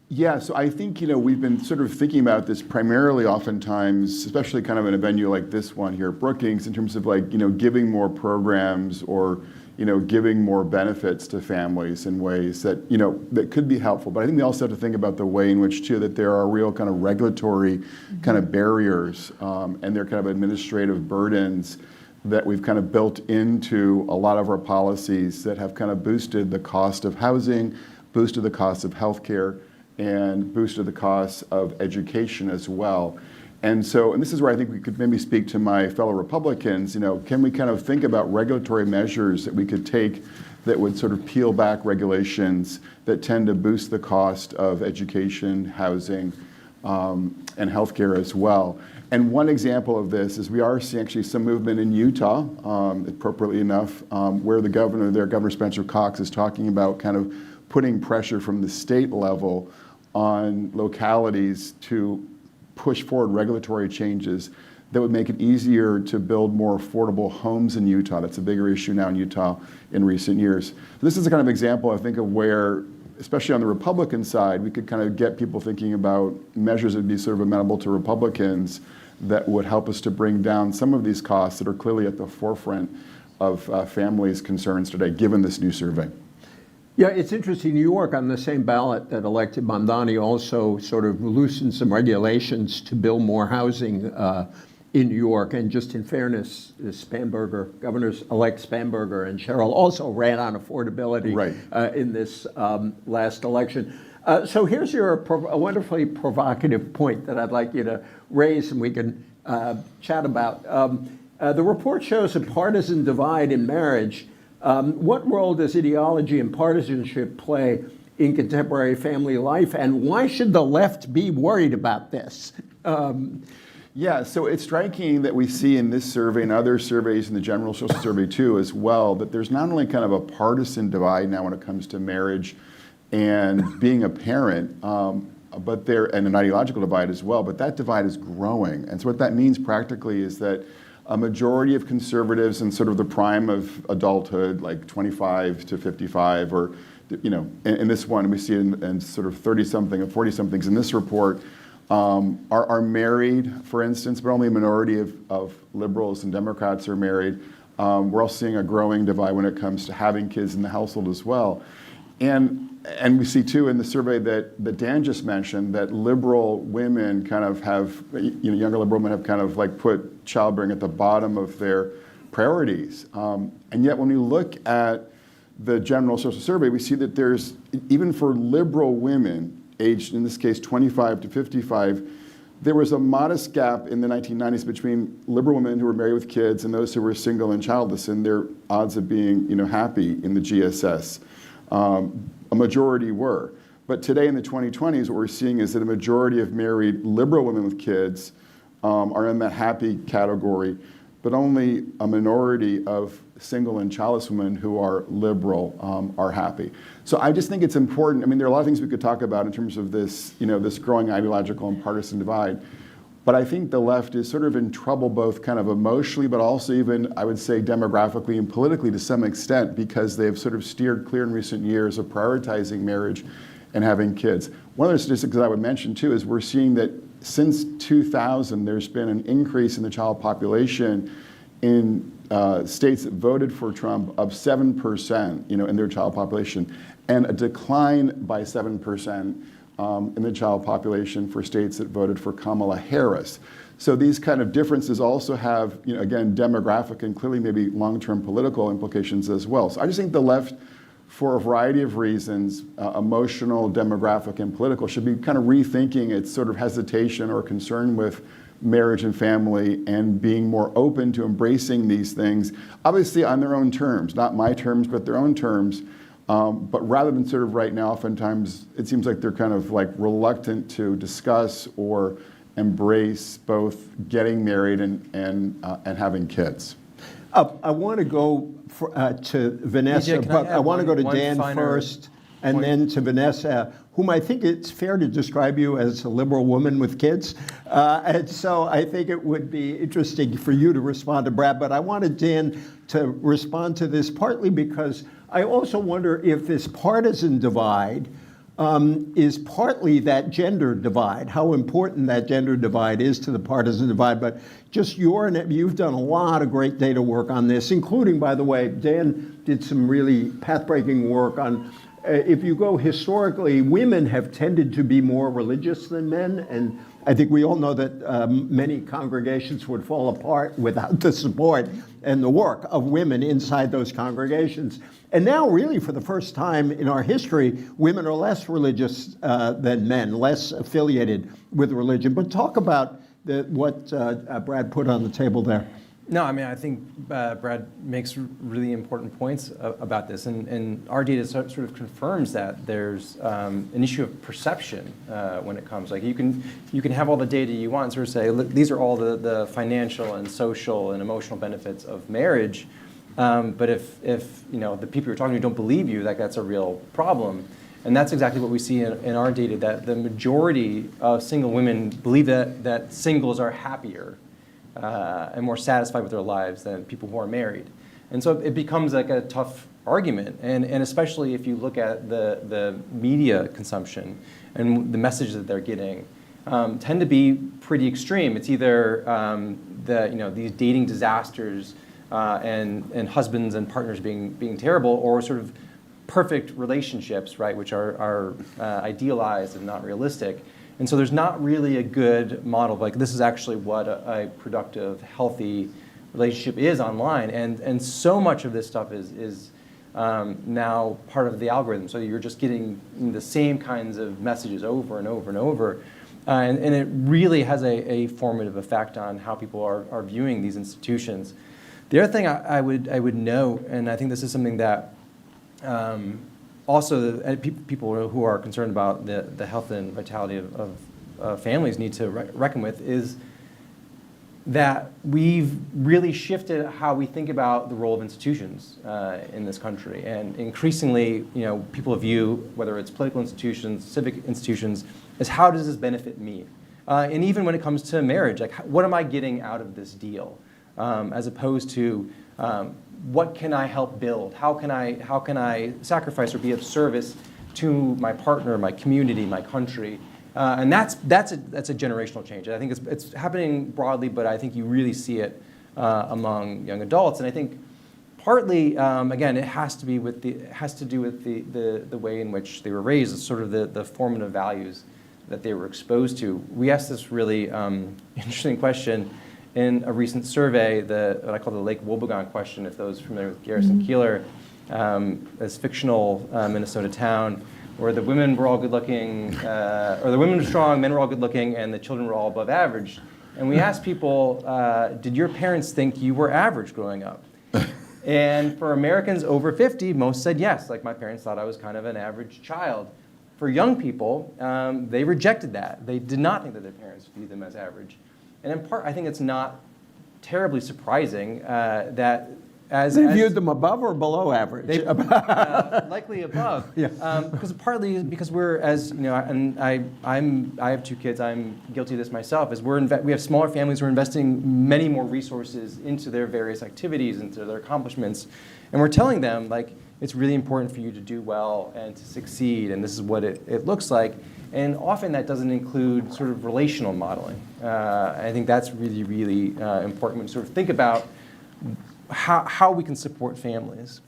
Yeah, so I think, we've been sort of thinking about this primarily oftentimes, especially kind of in a venue like this one here at Brookings, in terms of giving more programs or, giving more benefits to families in ways that, that could be helpful. But I think we also have to think about the way in which, too, that there are real kind of regulatory kind of barriers and there are kind of administrative burdens that we've kind of built into a lot of our policies that have kind of boosted the cost of housing, boosted the cost of healthcare, and boosted the costs of education as well. And this is where I think we could maybe speak to my fellow Republicans, can we kind of think about regulatory measures that we could take that would sort of peel back regulations that tend to boost the cost of education, housing, and healthcare as well. And one example of this is we are seeing actually some movement in Utah, appropriately enough, where the Governor Spencer Cox is talking about kind of putting pressure from the state level on localities to push forward regulatory changes that would make it easier to build more affordable homes in Utah. That's a bigger issue now in Utah in recent years. This is a kind of example, I think, of where, especially on the Republican side, we could kind of get people thinking about measures that would be sort of amenable to Republicans that would help us to bring down some of these costs that are clearly at the forefront of families' concerns today, given this new survey. Yeah, it's interesting. New York, on the same ballot that elected Mamdani, also sort of loosened some regulations to build more housing in New York. And just in fairness, Governors-elect Spanberger and Sherrill also ran on affordability in this last election. So here's a wonderfully provocative point that I'd like you to raise and we can chat about. The report shows a partisan divide in marriage. What role does ideology and partisanship play in contemporary family life, and why should the left be worried about this? Yeah, so it's striking that we see in this survey and other surveys in the General Social Survey too as well, that there's not only kind of a partisan divide now when it comes to marriage and being a parent, and an ideological divide as well, but that divide is growing. And so what that means practically is that a majority of conservatives in sort of the prime of adulthood, like 25 to 55, or, in this one we see in sort of 30-something or 40-somethings in this report, are married, for instance, but only a minority of liberals and Democrats are married. We're also seeing a growing divide when it comes to having kids in the household as well. And we see, too, in the survey that Dan just mentioned, that liberal women kind of have, younger liberal women have kind of put childbearing at the bottom of their priorities. And yet when we look at the General Social Survey, we see that there's, even for liberal women, aged, in this case, 25 to 55, there was a modest gap in the 1990s between liberal women who were married with kids and those who were single and childless in their odds of being, happy in the GSS. A majority were. But today in the 2020s, what we're seeing is that a majority of married liberal women with kids are in that happy category, but only a minority of single and childless women who are liberal are happy. So I just think it's important. I mean, there are a lot of things we could talk about in terms of this, this growing ideological and partisan divide. But I think the left is sort of in trouble both kind of emotionally, but also even, I would say, demographically and politically to some extent, because they've sort of steered clear in recent years of prioritizing marriage and having kids. One of the statistics I would mention, too, is we're seeing that since 2000, there's been an increase in the child population in states that voted for Trump of 7%, in their child population, and a decline by 7% in the child population for states that voted for Kamala Harris. So these kind of differences also have, again, demographic and clearly maybe long-term political implications as well. So I just think the left, for a variety of reasons, emotional, demographic, and political, should be kind of rethinking its sort of hesitation or concern with marriage and family and being more open to embracing these things, obviously on their own terms, not my terms, but their own terms. But rather than sort of right now, oftentimes it seems like they're kind of like reluctant to discuss or embrace both getting married and having kids. I want to go to Vanessa, EJ, but I want to go to one Dan finer first, and point? then to Vanessa, whom I think it's fair to describe you as a liberal woman with kids. And so I think it would be interesting for you to respond to Brad, but I wanted Dan to respond to this partly because I also wonder if this partisan divide is partly that gender divide, how important that gender divide is to the partisan divide. But just you've done a lot of great data work on this, including, by the way, Dan did some really path-breaking work on, if you go historically, women have tended to be more religious than men, and I think we all know that many congregations would fall apart without the support and the work of women inside those congregations. And now, really, for the first time in our history, women are less religious than men, less affiliated with religion. But talk about what Brad put on the table there. No, I mean, I think Brad makes really important points about this, and our data sort of confirms that there's an issue of perception when it comes. Like you can have all the data you want and sort of say, look, these are all the financial and social and emotional benefits of marriage, but if the people you're talking to don't believe you, that's a real problem. And that's exactly what we see in our data, that the majority of single women believe that singles are happier and more satisfied with their lives than people who are married. And so it becomes like a tough argument, and especially if you look at the media consumption and the messages that they're getting tend to be pretty extreme. It's either these dating disasters and husbands and partners being terrible, or sort of perfect relationships, right, which are idealized and not realistic. And so there's not really a good model, like this is actually what a productive, healthy relationship is online. And so much of this stuff is now part of the algorithm. So you're just getting the same kinds of messages over and over and over. And it really has a formative effect on how people are viewing these institutions. The other thing I would note, and I think this is something that also people who are concerned about the health and vitality of families need to reckon with, is that we've really shifted how we think about the role of institutions in this country. And increasingly, people view, whether it's political institutions, civic institutions, as how does this benefit me? And even when it comes to marriage, like what am I getting out of this deal? As opposed to what can I help build? How can I sacrifice or be of service to my partner, my community, my country? And that's a generational change. I think it's happening broadly, but I think you really see it among young adults. And I think partly, again, it has to do with the way in which they were raised, sort of the formative values that they were exposed to. We asked this really interesting question in a recent survey, what I call the Lake Wobegon question, if those familiar with Garrison Keillor, this fictional Minnesota town, where the women were all good-looking, or the women were strong, men were all good-looking, and the children were all above average. And we asked people, did your parents think you were average growing up? And for Americans over 50, most said yes, like my parents thought I was kind of an average child. For young people, they rejected that. They did not think that their parents viewed them as average. And in part, I think it's not terribly surprising that They viewed them above or below average? Likely above. Yeah. Partly because we're, and I have two kids, I'm guilty of this myself, is we have smaller families, we're investing many more resources into their various activities, into their accomplishments, and we're telling them, like, it's really important for you to do well and to succeed, and this is what it looks like. And often that doesn't include sort of relational modeling. I think that's really, really important when you sort of think about how we can support families.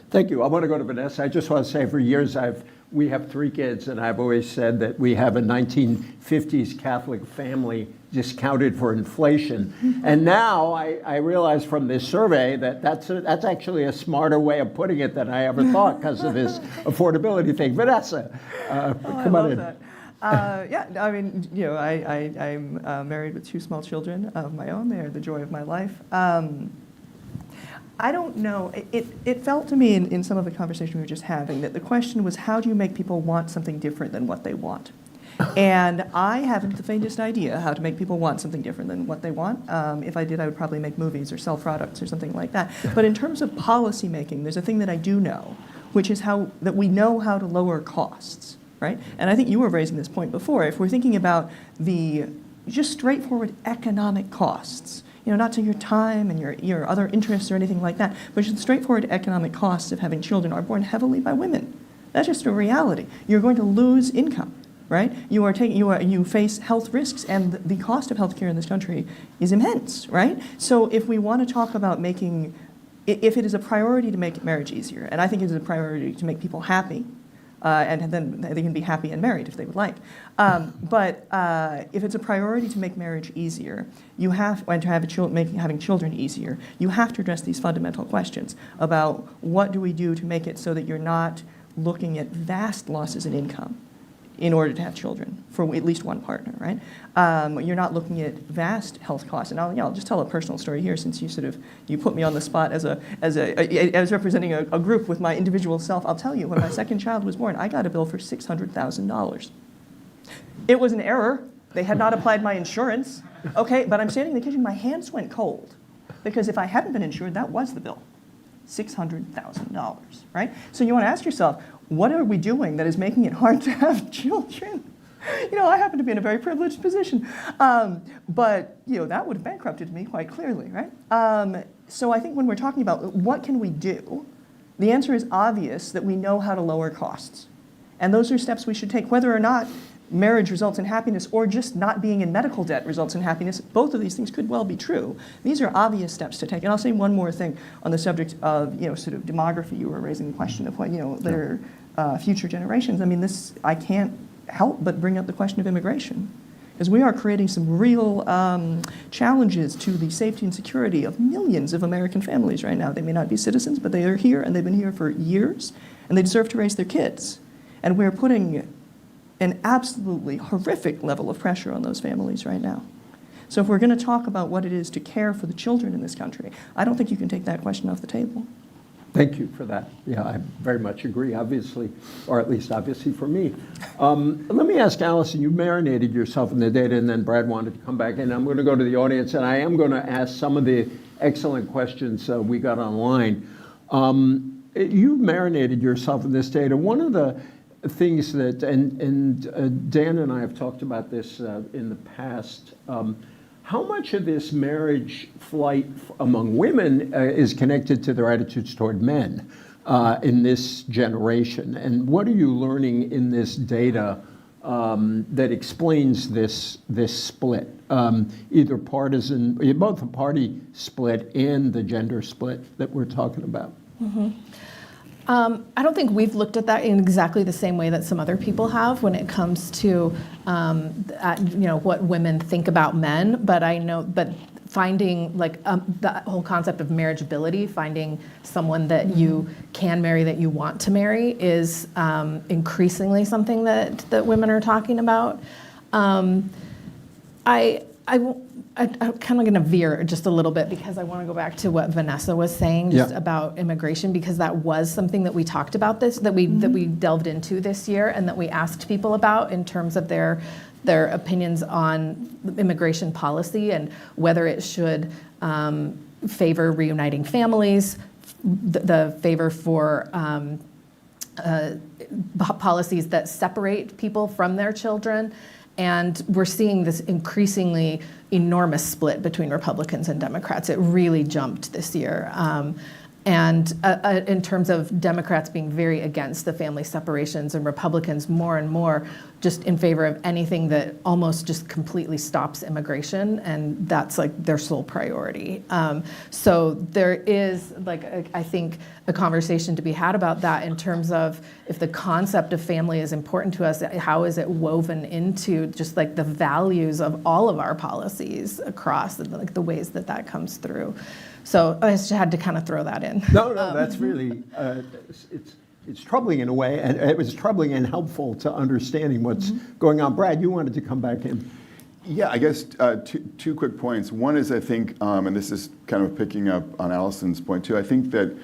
Thank you. I want to go to Vanessa. I just want to say for years we have 3 kids, and I've always said that we have a 1950s Catholic family discounted for inflation. And now I realize from this survey that that's actually a smarter way of putting it than I ever thought because of this affordability thing. Vanessa, come on in. That. Yeah, I mean, I'm married with 2 small children of my own. They are the joy of my life. I don't know. It felt to me in some of the conversation we were just having that the question was, how do you make people want something different than what they want? And I haven't the faintest idea how to make people want something different than what they want. If I did, I would probably make movies or sell products or something like that. But in terms of policy making, there's a thing that I do know, which is that we know how to lower costs, right? And I think you were raising this point before. If we're thinking about the just straightforward economic costs, not to your time and your other interests or anything like that, but just the straightforward economic costs of having children are borne heavily by women. That's just a reality. You're going to lose income, right? You face health risks, and the cost of healthcare in this country is immense, right? So if we want to talk about if it is a priority to make marriage easier, and I think it is a priority to make people happy, and then they can be happy and married if they would like. But if it's a priority to make marriage easier, and to having children easier, you have to address these fundamental questions about what do we do to make it so that you're not looking at vast losses in income in order to have children for at least one partner, right? You're not looking at vast health costs. And I'll just tell a personal story here, since you put me on the spot as representing a group with my individual self. I'll tell you, when my second child was born, I got a bill for $600,000. It was an error. They had not applied my insurance. Okay, but I'm standing in the kitchen, my hands went cold, because if I hadn't been insured, that was the bill. $600,000, right? So you want to ask yourself, what are we doing that is making it hard to have children? I happen to be in a very privileged position, but that would have bankrupted me quite clearly, right? So I think when we're talking about what can we do, the answer is obvious, that we know how to lower costs. And those are steps we should take, whether or not marriage results in happiness or just not being in medical debt results in happiness. Both of these things could well be true. These are obvious steps to take. And I'll say one more thing on the subject of sort of demography. You were raising the question of what their future generations. I mean, I can't help but bring up the question of immigration, because we are creating some real challenges to the safety and security of millions of American families right now. They may not be citizens, but they are here, and they've been here for years, and they deserve to raise their kids. And we're putting an absolutely horrific level of pressure on those families right now. So if we're going to talk about what it is to care for the children in this country, I don't think you can take that question off the table. Thank you for that. Yeah, I very much agree, obviously, or at least obviously for me. Let me ask Allison, you marinated yourself in the data, and then Brad wanted to come back in. I'm going to go to the audience, and I am going to ask some of the excellent questions we got online. You marinated yourself in this data. One of the things that, and Dan and I have talked about this in the past, how much of this marriage flight among women is connected to their attitudes toward men in this generation? And what are you learning in this data that explains this split, either partisan, both the party split and the gender split that we're talking about? Mm-hmm. I don't think we've looked at that in exactly the same way that some other people have when it comes to what women think about men. But finding the whole concept of marriageability, finding someone that you can marry, that you want to marry, is increasingly something that women are talking about. I'm kind of going to veer just a little bit, because I want to go back to what Vanessa was saying just about immigration, because that was something that we talked about that we delved into this year, and that we asked people about in terms of their opinions on immigration policy and whether it should favor reuniting families, the favor for policies that separate people from their children. And we're seeing this increasingly enormous split between Republicans and Democrats. It really jumped this year. And in terms of Democrats being very against the family separations, and Republicans more and more just in favor of anything that almost just completely stops immigration, and that's like their sole priority. So there is, I think, a conversation to be had about that in terms of, if the concept of family is important to us, how is it woven into just the values of all of our policies across the ways that comes through. So I just had to kind of throw that in. No, that's really, it's troubling in a way, and it was troubling and helpful to understanding what's going on. Brad, you wanted to come back in. Yeah, I guess two quick points. One is I think, and this is kind of picking up on Allison's point too, I think that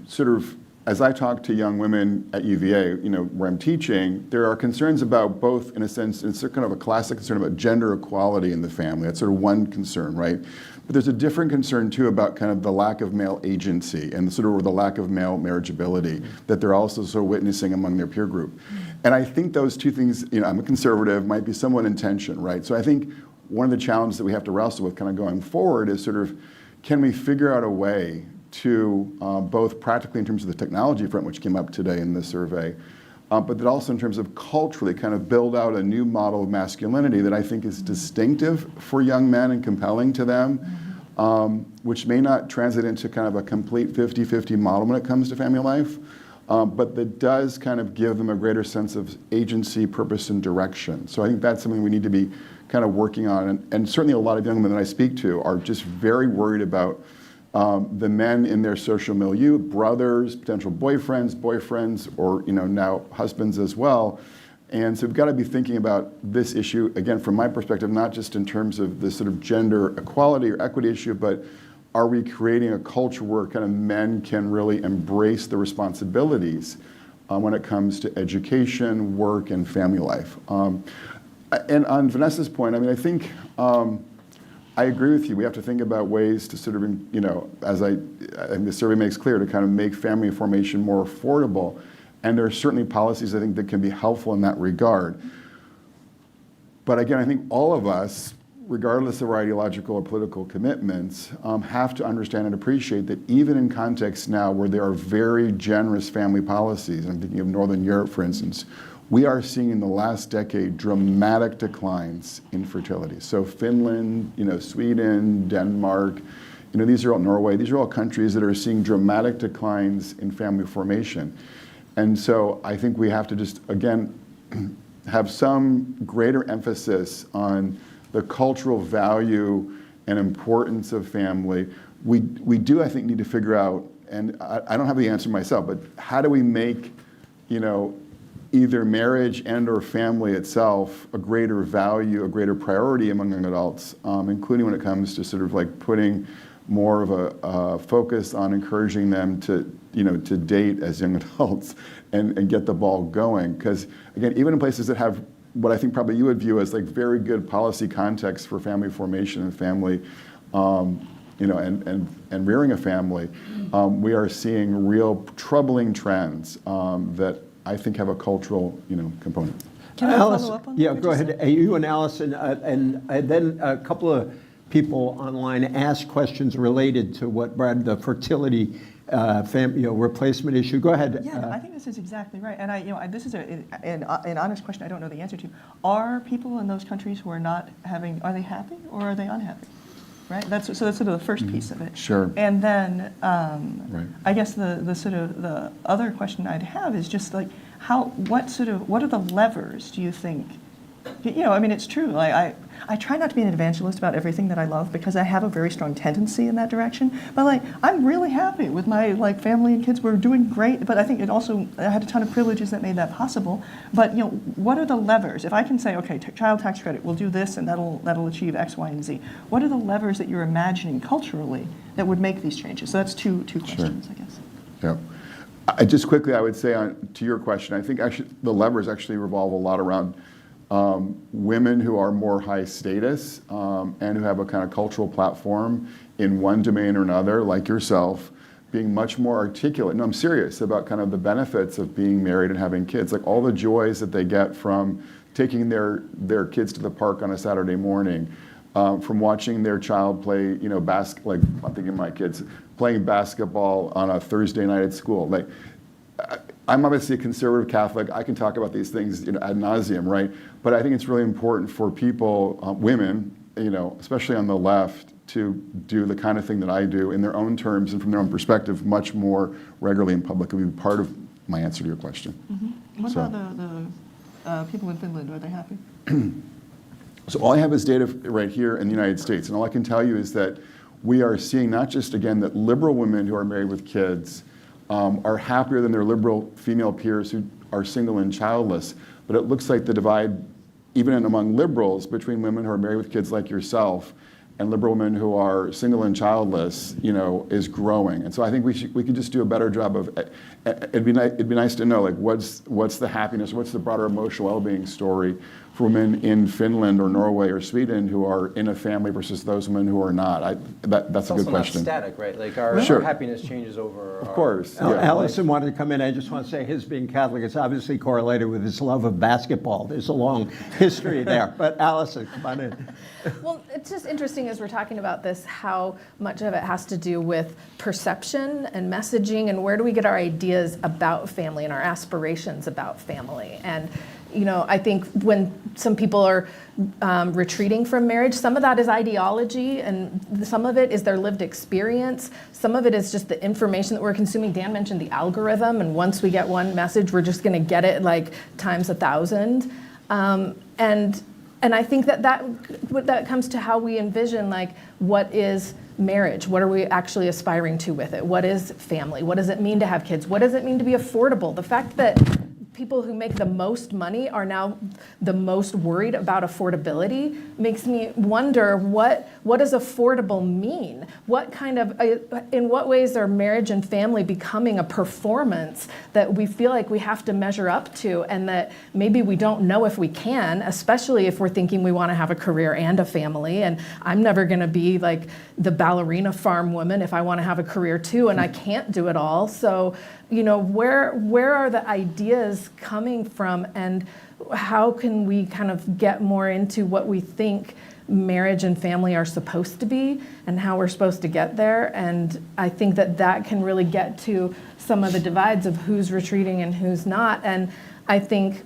sort of as I talk to young women at UVA, where I'm teaching, there are concerns about both, in a sense, it's kind of a classic concern about gender equality in the family. That's sort of one concern, right? But there's a different concern too about kind of the lack of male agency and sort of the lack of male marriageability that they're also sort of witnessing among their peer group. And I think those two things, I'm a conservative, might be somewhat in tension, right? So I think one of the challenges that we have to wrestle with kind of going forward is sort of, can we figure out a way to both practically in terms of the technology front, which came up today in the survey, but that also in terms of culturally kind of build out a new model of masculinity that I think is distinctive for young men and compelling to them, which may not translate into kind of a complete 50-50 model when it comes to family life, but that does kind of give them a greater sense of agency, purpose, and direction. So I think that's something we need to be kind of working on. And certainly a lot of young men that I speak to are just very worried about the men in their social milieu, brothers, potential boyfriends, or now husbands as well. And so we've got to be thinking about this issue, again, from my perspective, not just in terms of the sort of gender equality or equity issue, but are we creating a culture where kind of men can really embrace the responsibilities when it comes to education, work, and family life? And on Vanessa's point, I mean, I think I agree with you. We have to think about ways to sort of, as I think the survey makes clear, to kind of make family formation more affordable. And there are certainly policies, I think, that can be helpful in that regard. But again, I think all of us, regardless of our ideological or political commitments, have to understand and appreciate that even in contexts now where there are very generous family policies, I'm thinking of Northern Europe, for instance, we are seeing in the last decade dramatic declines in fertility. So Finland, Sweden, Denmark, these are all Norway, these are all countries that are seeing dramatic declines in family formation. And so I think we have to just, again, have some greater emphasis on the cultural value and importance of family. We do, I think, need to figure out, and I don't have the answer myself, but how do we make, either marriage and or family itself a greater value, a greater priority among young adults, including when it comes to sort of like putting more of a focus on encouraging them to date as young adults and get the ball going. Because again, even in places that have what I think probably you would view as like very good policy context for family formation and family, and rearing a family, we are seeing real troubling trends that I think have a cultural, component. Can I follow up on that? Yeah, go ahead. You and Allison, and then a couple of people online asked questions related to what Brad, the fertility, replacement issue. Go ahead. Yeah, I think this is exactly right. And this is an honest question I don't know the answer to. Are people in those countries who are not having, are they happy or are they unhappy? Right. So that's sort of the first piece of it. Sure. And then Right. I guess the sort of the other question I'd have is just like what are the levers do you think? It's true. Like I try not to be an evangelist about everything that I love because I have a very strong tendency in that direction. But I'm really happy with my family and kids. We're doing great. But I think I had a ton of privileges that made that possible. But what are the levers? If I can say, okay, child tax credit, we'll do this and that'll achieve X, Y, and Z. What are the levers that you're imagining culturally that would make these changes? So that's two questions, I guess. Yeah. Just quickly, I would say to your question, I think actually the levers actually revolve a lot around women who are more high status and who have a kind of cultural platform in one domain or another, like yourself, being much more articulate. No, I'm serious about kind of the benefits of being married and having kids, like all the joys that they get from taking their kids to the park on a Saturday morning, from watching their child play, like I'm thinking my kids playing basketball on a Thursday night at school. Like, I'm obviously a conservative Catholic. I can talk about these things, ad nauseum, right? But I think it's really important for people, women, especially on the left, to do the kind of thing that I do in their own terms and from their own perspective much more regularly in public. It would be part of my answer to your question. Mm-hmm. What about the people in Finland? Are they happy? So all I have is data right here in the United States. And all I can tell you is that we are seeing not just, again, that liberal women who are married with kids are happier than their liberal female peers who are single and childless. But it looks like the divide, even among liberals, between women who are married with kids like yourself and liberal women who are single and childless, is growing. And so I think we can just do a better job of. It'd be nice to know, like, what's the happiness, what's the broader emotional well-being story for women in Finland or Norway or Sweden who are in a family versus those women who are not. That's a good question. It's also not static, right? Like our happiness changes over. Of course. Allison wanted to come in. I just want to say his being Catholic is obviously correlated with his love of basketball. There's a long history there. But Allison, come on in. Well, it's just interesting as we're talking about this, how much of it has to do with perception and messaging, and where do we get our ideas about family and our aspirations about family. And I think when some people are retreating from marriage, some of that is ideology, and some of it is their lived experience. Some of it is just the information that we're consuming. Dan mentioned the algorithm, and once we get one message, we're just going to get it like times 1,000. And I think that comes to how we envision, like, what is marriage? What are we actually aspiring to with it? What is family? What does it mean to have kids? What does it mean to be affordable? The fact that people who make the most money are now the most worried about affordability makes me wonder, what does affordable mean? What kind of, in what ways are marriage and family becoming a performance that we feel like we have to measure up to, and that maybe we don't know if we can, especially if we're thinking we want to have a career and a family, and I'm never going to be like the ballerina farm woman if I want to have a career too, and I can't do it all. So, where are the ideas coming from, and how can we kind of get more into what we think marriage and family are supposed to be and how we're supposed to get there? And I think that can really get to some of the divides of who's retreating and who's not. And I think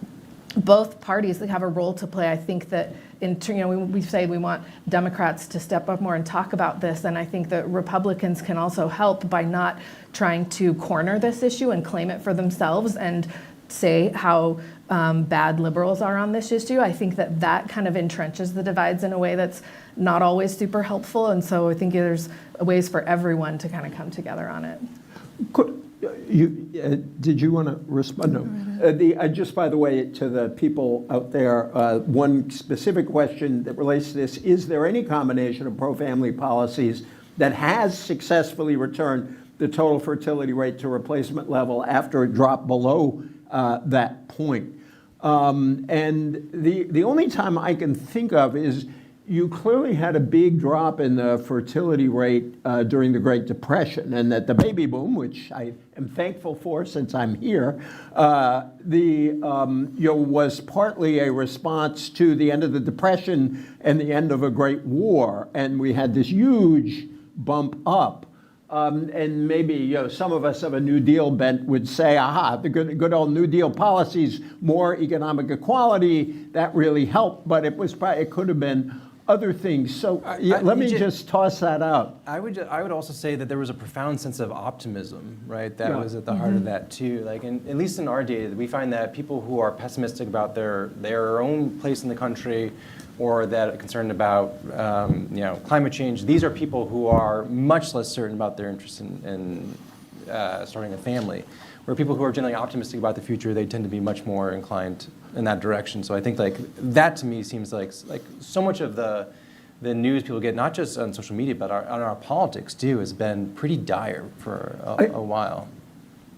both parties have a role to play. I think that we say we want Democrats to step up more and talk about this, and I think that Republicans can also help by not trying to corner this issue and claim it for themselves and say how bad liberals are on this issue. I think that kind of entrenches the divides in a way that's not always super helpful, and so I think there's ways for everyone to kind of come together on it. Did you want to respond? No. Just by the way, to the people out there, one specific question that relates to this: is there any combination of pro-family policies that has successfully returned the total fertility rate to replacement level after it dropped below that point? And the only time I can think of is you clearly had a big drop in the fertility rate during the Great Depression, and that the baby boom, which I am thankful for since I'm here, was partly a response to the end of the Depression and the end of a Great War, and we had this huge bump up. And maybe some of us of a New Deal bent would say, aha, the good old New Deal policies, more economic equality, that really helped, but it could have been other things. So let me just toss that out. I would also say that there was a profound sense of optimism, right? That was at the heart of that too. Like, at least in our data, we find that people who are pessimistic about their own place in the country, or that are concerned about climate change, these are people who are much less certain about their interest in starting a family. Where people who are generally optimistic about the future, they tend to be much more inclined in that direction. So I think like that to me seems like so much of the news people get, not just on social media, but on our politics too, has been pretty dire for a while.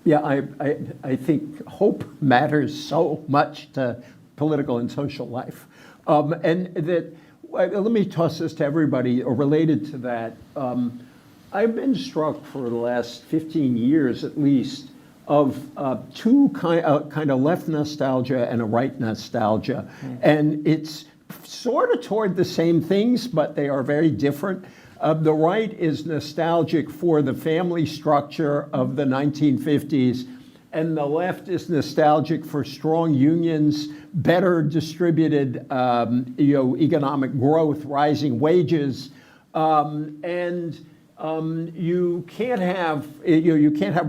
Yeah, I think hope matters so much to political and social life. And that, let me toss this to everybody, or related to that. I've been struck for the last 15 years at least of two kind of left nostalgia and a right nostalgia. And it's sort of toward the same things, but they are very different. The right is nostalgic for the family structure of the 1950s, and the left is nostalgic for strong unions, better distributed economic growth, rising wages, you can't have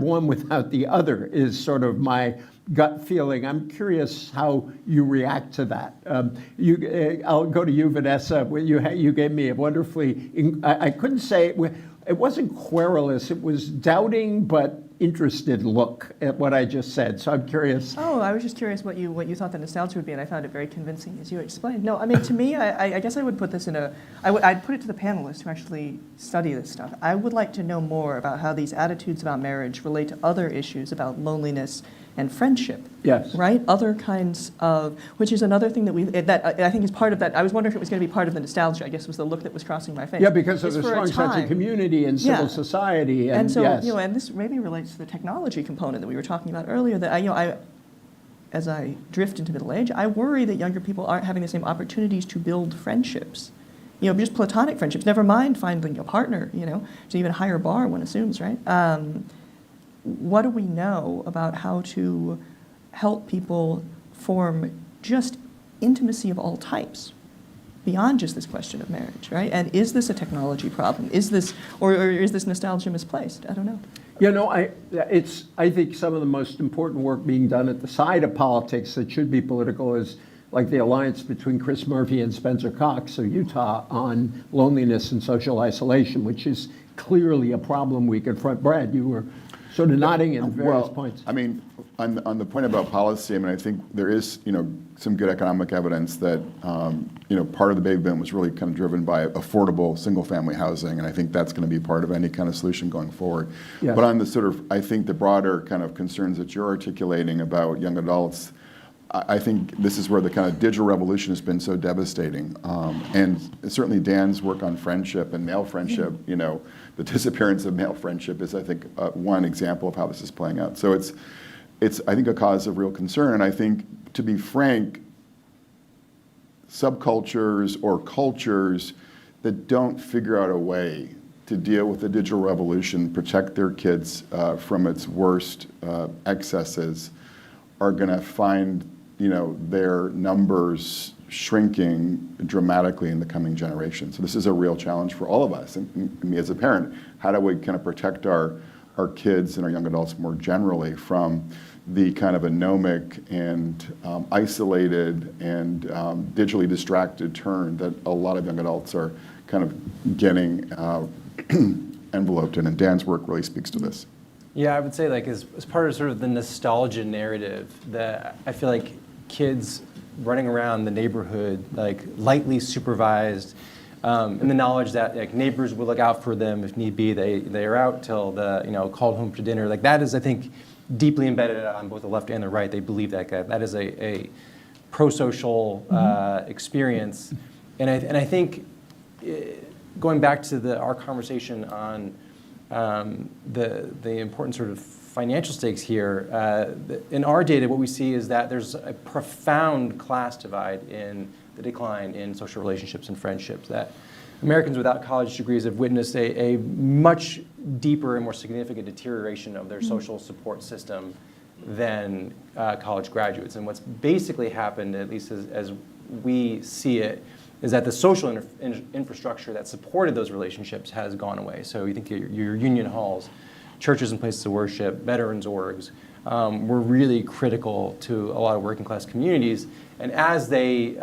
one without the other, is sort of my gut feeling. I'm curious how you react to that. I'll go to you, Vanessa. You gave me a wonderfully, I couldn't say, it wasn't querulous, it was doubting, but interested look at what I just said, so I'm curious. Oh, I was just curious what you thought the nostalgia would be, and I found it very convincing as you explained. No, I mean, to me, I guess I would put this in I'd put it to the panelists who actually study this stuff. I would like to know more about how these attitudes about marriage relate to other issues about loneliness and friendship. Yes. Right? Other kinds of, which is another thing that I think is part of that. I was wondering if it was going to be part of the nostalgia, I guess was the look that was crossing my face. Yeah, because of It's the for a strong sense of time. community and civil Yeah. society. And so, yes. and this maybe relates to the technology component that we were talking about earlier, that as I drift into middle age, I worry that younger people aren't having the same opportunities to build friendships. Just platonic friendships, never mind finding a partner, it's an even higher bar, one assumes, right? What do we know about how to help people form just intimacy of all types beyond just this question of marriage, right? And is this a technology problem? Is this, or is this nostalgia misplaced? I don't know. I think some of the most important work being done at the side of politics that should be political is like the alliance between Chris Murphy and Spencer Cox of Utah on loneliness and social isolation, which is clearly a problem we confront. Brad, you were sort of nodding in various points. I mean, on the point about policy, I think there is, some good economic evidence that, part of the baby boom was really kind of driven by affordable single-family housing, and I think that's going to be part of any kind of solution going forward. Yes. But on the I think the broader kind of concerns that you're articulating about young adults, I think this is where the kind of digital revolution has been so devastating. And certainly Dan's work on friendship and male friendship, the disappearance of male friendship is, I think, one example of how this is playing out. So it's I think, a cause of real concern. And I think, to be frank, subcultures or cultures that don't figure out a way to deal with the digital revolution, protect their kids from its worst excesses, are going to find their numbers shrinking dramatically in the coming generation. So this is a real challenge for all of us, and me as a parent. How do we kind of protect our kids and our young adults more generally from the kind of anomic and isolated and digitally distracted turn that a lot of young adults are kind of getting enveloped in? And Dan's work really speaks to this. Yeah, I would say as part of sort of the nostalgia narrative, that I feel like kids running around the neighborhood, lightly supervised, in the knowledge that neighbors will look out for them if need be. They are out till called home for dinner. That is, I think, deeply embedded on both the left and the right. They believe that is a pro-social experience, and I think going back to our conversation on the important sort of financial stakes here, in our data, what we see is that there's a profound class divide in the decline in social relationships and friendships, that Americans without college degrees have witnessed a much deeper and more significant deterioration of their social support system than college graduates. And what's basically happened, at least as we see it, is that the social infrastructure that supported those relationships has gone away. So you think your union halls, churches and places of worship, veterans orgs, were really critical to a lot of working class communities. And as they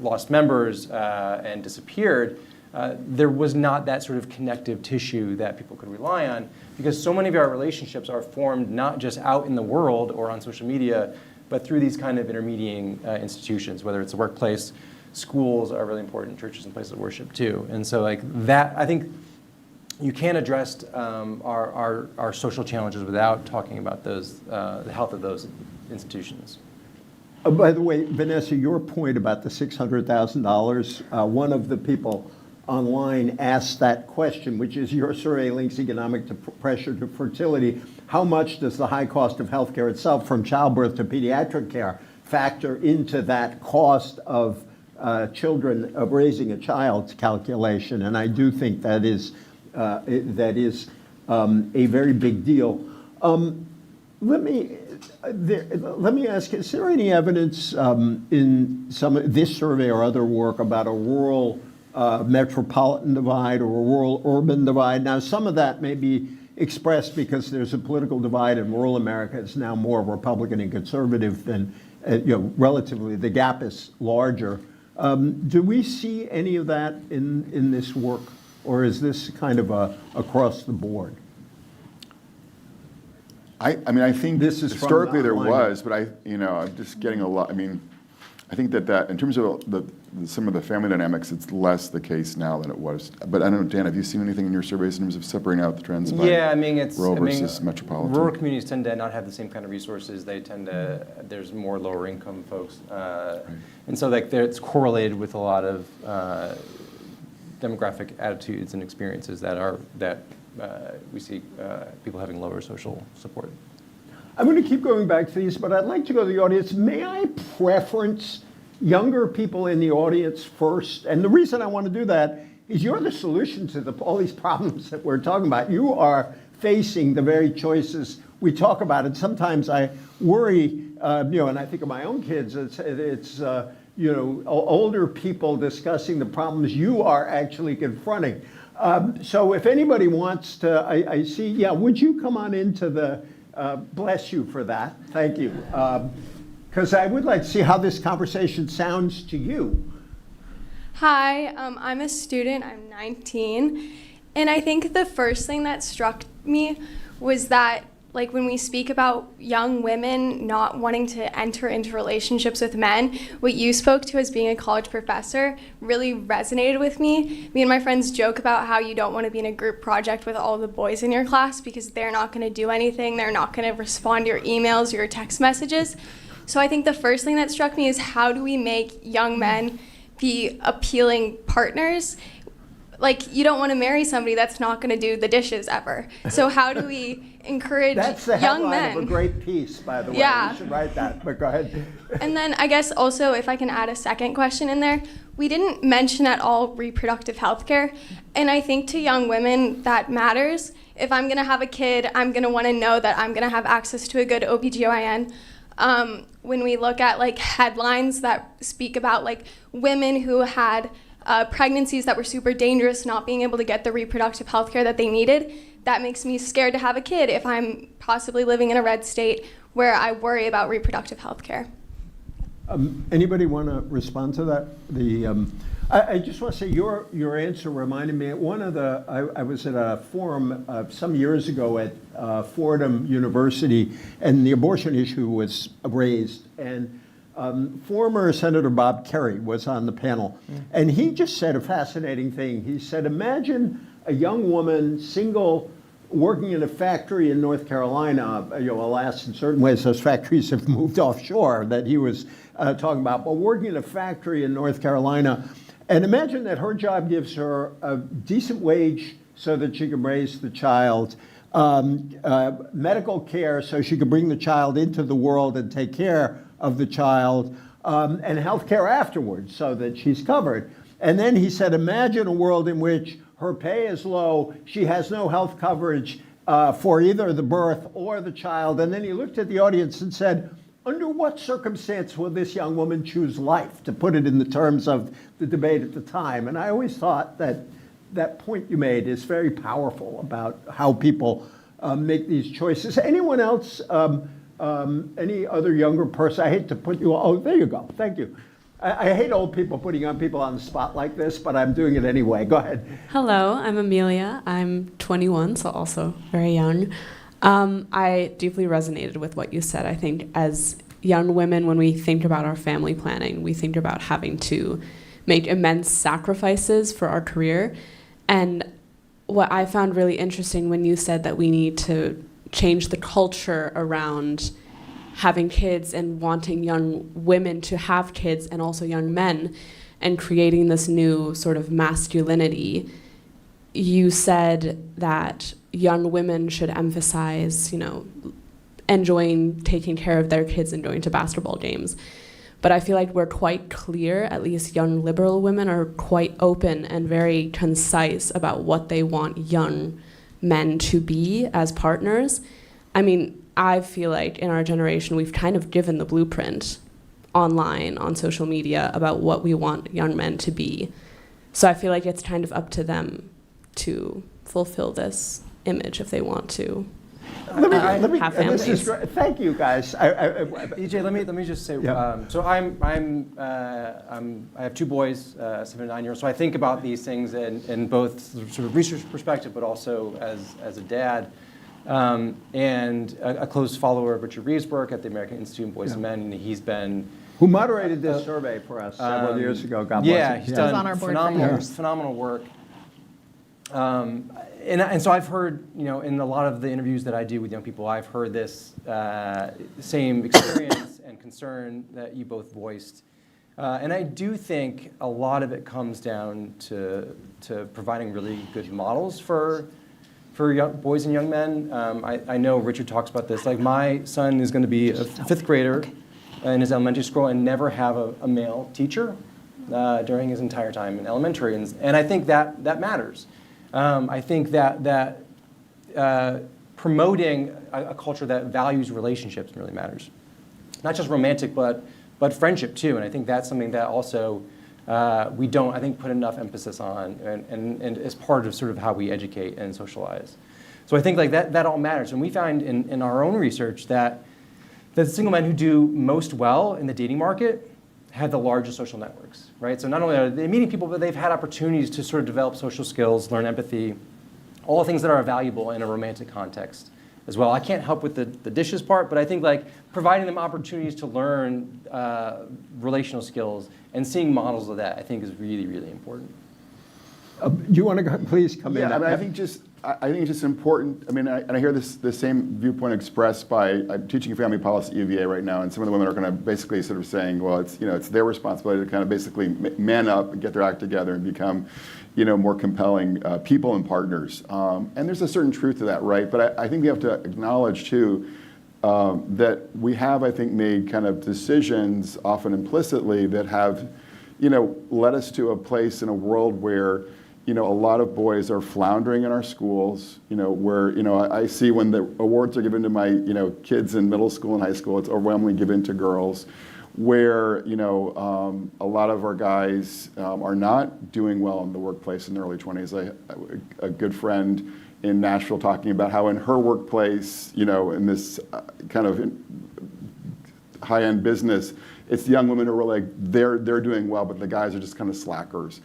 lost members and disappeared, there was not that sort of connective tissue that people could rely on, because so many of our relationships are formed not just out in the world or on social media, but through these kind of intermediating institutions, whether it's the workplace. Schools are really important, churches and places of worship too. And so that, I think you can't address our social challenges without talking about those, the health of those institutions. By the way, Vanessa, your point about the $600,000, one of the people online asked that question, which is your survey links economic pressure to fertility. How much does the high cost of healthcare itself, from childbirth to pediatric care, factor into that cost of children, of raising a child's calculation? And I do think that is a very big deal. Let me ask, is there any evidence in some of this survey or other work about a rural metropolitan divide or a rural urban divide? Now, some of that may be expressed because there's a political divide in rural America. It's now more Republican and conservative than, relatively, the gap is larger. Do we see any of that in this work, or is this kind of across the board? I mean, I think This is from historically there online. was, but I'm just getting a lot, I mean, I think that in terms of some of the family dynamics, it's less the case now than it was. But I don't know, Dan, have you seen anything in your surveys in terms of separating out the trends by Yeah, I mean, it's rural versus metropolitan? Rural communities tend to not have the same kind of resources. They tend to there's more lower income folks, and so like it's correlated with a lot of demographic attitudes and experiences that we see people having lower social support. I'm going to keep going back to these, but I'd like to go to the audience. May I preference younger people in the audience first? And the reason I want to do that is you're the solution to all these problems that we're talking about. You are facing the very choices we talk about. And sometimes I worry, and I think of my own kids, it's older people discussing the problems you are actually confronting. So if anybody wants to, I see, would you come on into the, bless you for that, thank you. Because I would like to see how this conversation sounds to you. Hi, I'm a student, I'm 19, and I think the first thing that struck me was that like when we speak about young women not wanting to enter into relationships with men, what you spoke to as being a college professor really resonated with me. Me and my friends joke about how you don't want to be in a group project with all the boys in your class because they're not going to do anything, they're not going to respond to your emails or your text messages. So I think the first thing that struck me is how do we make young men be appealing partners? Like, you don't want to marry somebody that's not going to do the dishes ever. So how do we encourage That's the young headline men? of a great piece, by the way. Yeah. You should write that, but go ahead. And then I guess also, if I can add a second question in there, we didn't mention at all reproductive health care. And I think to young women that matters. If I'm going to have a kid, I'm going to want to know that I'm going to have access to a good OBGYN. When we look at like headlines that speak about like women who had pregnancies that were super dangerous, not being able to get the reproductive health care that they needed, that makes me scared to have a kid if I'm possibly living in a red state where I worry about reproductive health care. Anybody want to respond to that? I just want to say your answer reminded me of one of the, I was at a forum some years ago at Fordham University, and the abortion issue was raised, and former Senator Bob Kerrey was on the panel, and he just said a fascinating thing. He said, imagine a young woman, single, working in a factory in North Carolina. Alas, in certain ways, those factories have moved offshore that he was talking about, but working in a factory in North Carolina. And imagine that her job gives her a decent wage so that she can raise the child, medical care so she can bring the child into the world and take care of the child, and health care afterwards so that she's covered. And then he said, imagine a world in which her pay is low, she has no health coverage for either the birth or the child. And then he looked at the audience and said, under what circumstance will this young woman choose life, to put it in the terms of the debate at the time? And I always thought that that point you made is very powerful about how people make these choices. Anyone else, any other younger person? I hate to put you, oh, there you go, thank you. I hate old people putting on people on the spot like this, but I'm doing it anyway. Go ahead. Hello, I'm Amelia. I'm 21, so also very young. I deeply resonated with what you said. I think as young women, when we think about our family planning, we think about having to make immense sacrifices for our career. And what I found really interesting when you said that we need to change the culture around having kids and wanting young women to have kids and also young men and creating this new sort of masculinity, you said that young women should emphasize, enjoying taking care of their kids and going to basketball games. But I feel like we're quite clear, at least young liberal women are quite open and very concise about what they want young men to be as partners. I mean, I feel like in our generation, we've kind of given the blueprint online, on social media, about what we want young men to be. So I feel like it's kind of up to them to fulfill this image if they want to have families. This is great. Thank you, guys. EJ, let me just say. Yeah. So I have two boys, 7 and 9 years. So I think about these things in both sort of research perspective, but also as a dad. and a close follower of Richard Reeves' work at the American Institute of Boys and Men, and he's been Who moderated this survey for us several years ago, God bless yeah, him. he's He was done on our board for years. phenomenal work. And so I've heard, in a lot of the interviews that I do with young people, I've heard this same experience and concern that you both voiced. And I do think a lot of it comes down to providing really good models for young boys and young men. I know Richard talks about this. Like, my son is going to be a fifth grader in his elementary school and never have a male teacher during his entire time in elementary. And I think that matters. I think that promoting a culture that values relationships really matters. Not just romantic, but friendship too. And I think that's something that also we don't, I think, put enough emphasis on, and as part of sort of how we educate and socialize. So I think like that all matters. And we find in our own research that the single men who do most well in the dating market have the largest social networks, right? So not only are they meeting people, but they've had opportunities to sort of develop social skills, learn empathy, all the things that are valuable in a romantic context as well. I can't help with the dishes part, but I think like providing them opportunities to learn relational skills and seeing models of that, I think is really, really important. Do you want to please come in? Yeah, I mean, I think it's just important. I mean, and I hear the same viewpoint expressed by, I'm teaching family policy at UVA right now, and some of the women are kind of basically sort of saying, well, it's their responsibility to kind of basically man up and get their act together and become, more compelling people and partners. And there's a certain truth to that, right? But I think we have to acknowledge too that we have, I think, made kind of decisions, often implicitly, that have, led us to a place in a world where a lot of boys are floundering in our schools, where, I see when the awards are given to my, kids in middle school and high school, it's overwhelmingly given to girls, where, a lot of our guys are not doing well in the workplace in their early 20s. A good friend in Nashville talking about how in her workplace, in this kind of high-end business, it's the young women who are like, they're doing well, but the guys are just kind of slackers.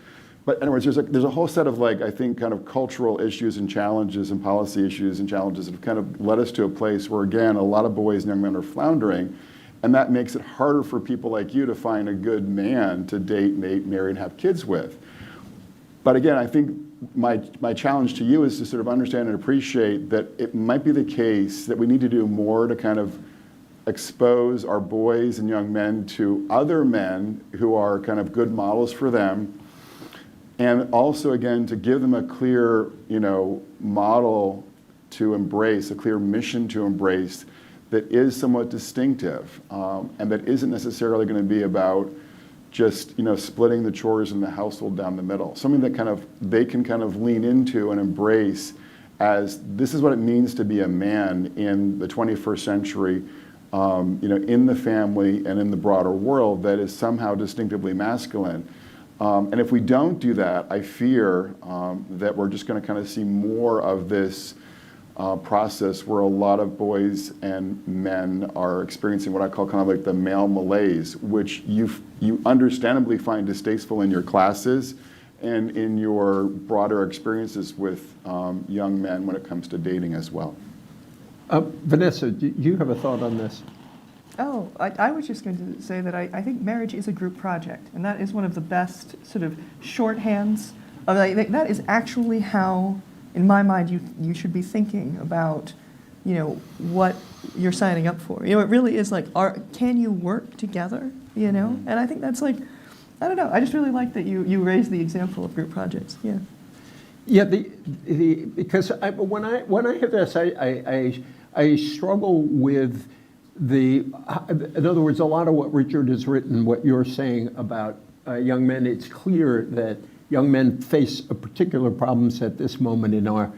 But anyways, there's a whole set of I think kind of cultural issues and challenges and policy issues and challenges that have kind of led us to a place where, again, a lot of boys and young men are floundering, and that makes it harder for people like you to find a good man to date, mate, marry, and have kids with. But again, I think my challenge to you is to sort of understand and appreciate that it might be the case that we need to do more to kind of expose our boys and young men to other men who are kind of good models for them. And also, again, to give them a clear, model to embrace, a clear mission to embrace that is somewhat distinctive, and that isn't necessarily going to be about just, splitting the chores in the household down the middle. Something that they can kind of lean into and embrace as this is what it means to be a man in the 21st century, in the family and in the broader world that is somehow distinctively masculine. And if we don't do that, I fear that we're just going to kind of see more of this process where a lot of boys and men are experiencing what I call kind of like the male malaise, which you understandably find distasteful in your classes and in your broader experiences with young men when it comes to dating as well. Vanessa, do you have a thought on this? Oh, I was just going to say that I think marriage is a group project, and that is one of the best sort of shorthands. That is actually how, in my mind, you should be thinking about, what you're signing up for. It really is like, can you work together, And I think that's I don't know. I just really like that you raised the example of group projects. Yeah. Yeah, because when I hear this, I struggle with in other words, a lot of what Richard has written, what you're saying about young men, it's clear that young men face particular problems at this moment in our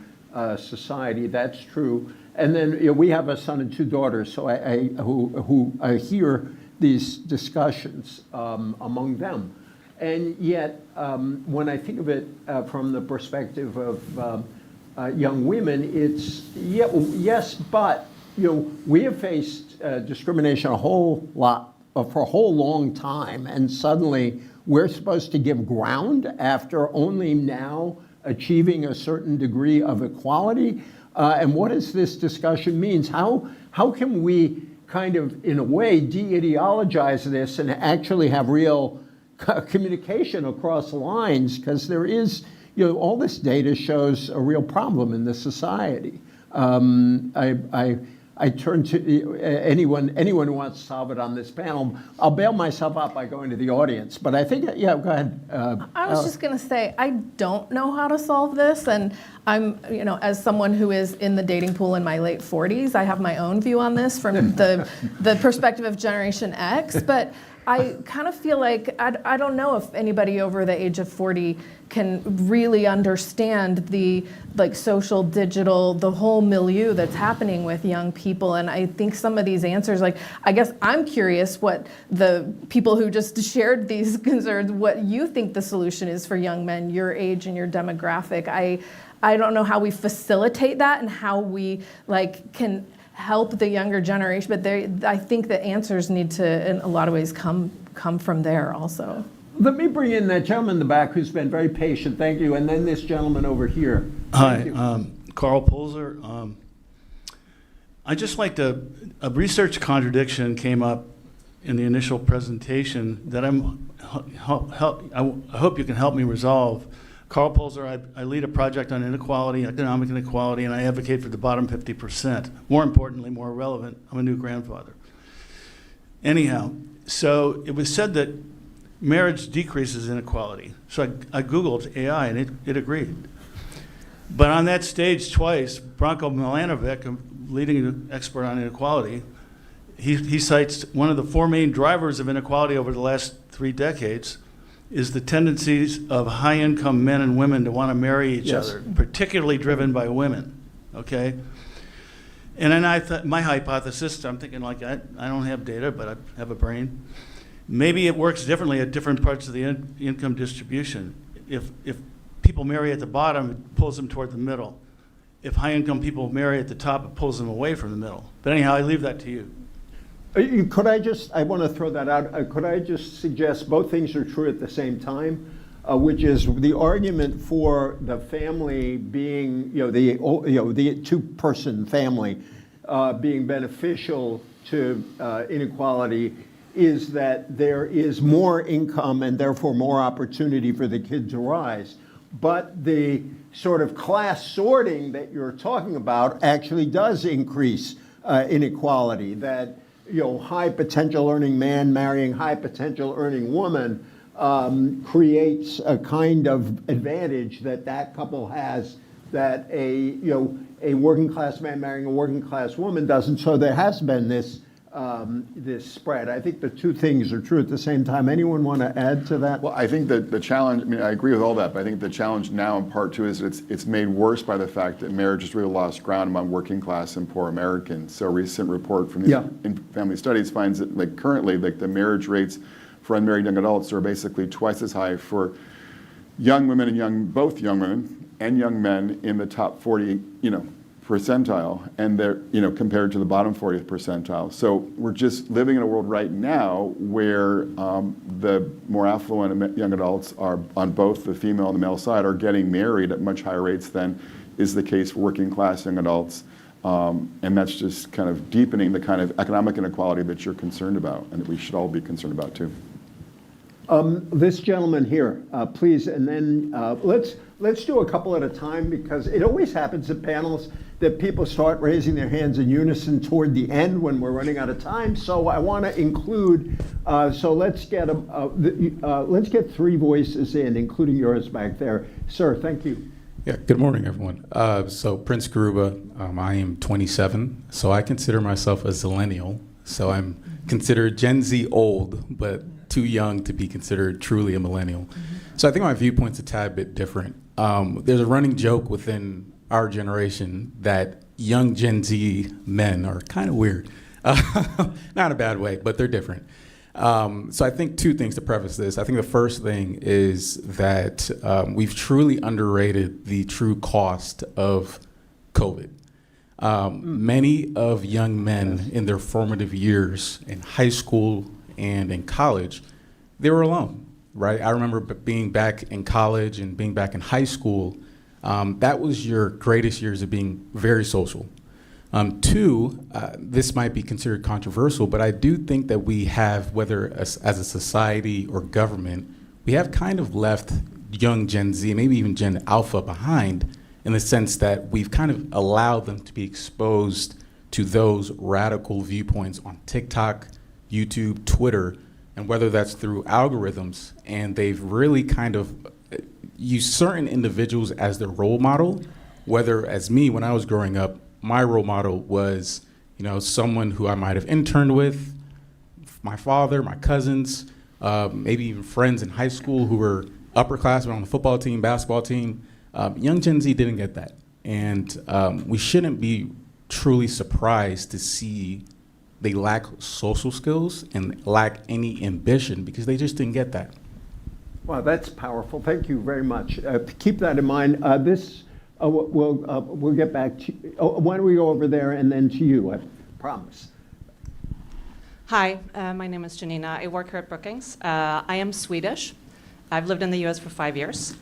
society. That's true. And then we have a son and two daughters, so I hear these discussions among them. And yet, when I think of it from the perspective of young women, it's, yes, but we have faced discrimination a whole lot for a whole long time, and suddenly we're supposed to give ground after only now achieving a certain degree of equality. and what does this discussion mean? How can we kind of, in a way, de-ideologize this and actually have real communication across lines? Because there is, all this data shows a real problem in this society. I turn to anyone who wants to solve it on this panel. I'll bail myself out by going to the audience, but I think, yeah, go ahead. I was just going to say, I don't know how to solve this, and I'm, as someone who is in the dating pool in my late 40s, I have my own view on this from the perspective of Generation X, but I kind of feel like, I don't know if anybody over the age of 40 can really understand the social, digital, the whole milieu that's happening with young people. And I think some of these answers, I guess I'm curious what the people who just shared these concerns, what you think the solution is for young men, your age and your demographic. I don't know how we facilitate that and how we can help the younger generation, but I think the answers need to, in a lot of ways, come from there also. Let me bring in that gentleman in the back who's been very patient, thank you, and then this gentleman over here. Hi, Carl Polzer. I just like a research contradiction came up in the initial presentation that I hope you can help me resolve. Carl Polzer, I lead a project on inequality, economic inequality, and I advocate for the bottom 50%. More importantly, more relevant, I'm a new grandfather. Anyhow, so it was said that marriage decreases inequality. So I Googled AI and it agreed. But on that stage twice, Branko Milanovic, a leading expert on inequality, he cites one of the four main drivers of inequality over the last 3 decades is the tendencies of high-income men and women to want to marry each other, particularly driven by women, okay? And then I thought, my hypothesis, I'm thinking I don't have data, but I have a brain. Maybe it works differently at different parts of the income distribution. If people marry at the bottom, it pulls them toward the middle. If high-income people marry at the top, it pulls them away from the middle. But anyhow, I leave that to you. Could I want to throw that out, could I just suggest both things are true at the same time, which is the argument for the family being, the two-person family being beneficial to inequality is that there is more income and therefore more opportunity for the kid to rise. But the sort of class sorting that you're talking about actually does increase inequality, that high potential earning man marrying high potential earning woman creates a kind of advantage that couple has that a working class man marrying a working class woman doesn't. So there has been this spread. I think the two things are true at the same time. Anyone want to add to that? Well, I think that the challenge, I agree with all that, but I think the challenge now in part two is it's made worse by the fact that marriage has really lost ground among working class and poor Americans. So a recent report from the Family Studies finds that currently the marriage rates for unmarried young adults are basically twice as high for young women and both young women and young men in the top 40, percentile, and they're compared to the bottom 40th percentile. So we're just living in a world right now where the more affluent young adults are on both the female and the male side are getting married at much higher rates than is the case for working class young adults, and that's just kind of deepening the kind of economic inequality that you're concerned about and that we should all be concerned about too. This gentleman here, please, and then let's do a couple at a time, because it always happens at panels that people start raising their hands in unison toward the end when we're running out of time. So I want to include. So let's get 3 voices in, including yours back there, sir. Thank you. Yeah. Good morning, everyone. So Prince Garuba. I am 27, so I consider myself a zillennial. So I'm considered Gen Z old, but too young to be considered truly a millennial. So I think my viewpoint's a tad bit different. There's a running joke within our generation that young Gen Z men are kind of weird. Not in a bad way, but they're different. So I think 2 things to preface this. I think the first thing is that we've truly underrated the true cost of COVID. Many of young men in their formative years in high school and in college, they were alone, right? I remember being back in college and being back in high school. that was your greatest years of being very social. Two, this might be considered controversial, but I do think that we have, whether as a society or government, we have kind of left young Gen Z, maybe even Gen Alpha behind, in the sense that we've kind of allowed them to be exposed to those radical viewpoints on TikTok, YouTube, Twitter, and whether that's through algorithms, and they've really kind of used certain individuals as their role model, whether as me, when I was growing up, my role model was, someone who I might have interned with, my father, my cousins, maybe even friends in high school who were upper class, were on the football team, basketball team. Young Gen Z didn't get that. And we shouldn't be truly surprised to see they lack social skills and lack any ambition because they just didn't get that. Well, that's powerful. Thank you very much. Keep that in mind. We'll get back to you. Why don't we go over there and then to you, I promise. Hi, my name is Janina. I work here at Brookings. I am Swedish. I've lived in the US for 5 years.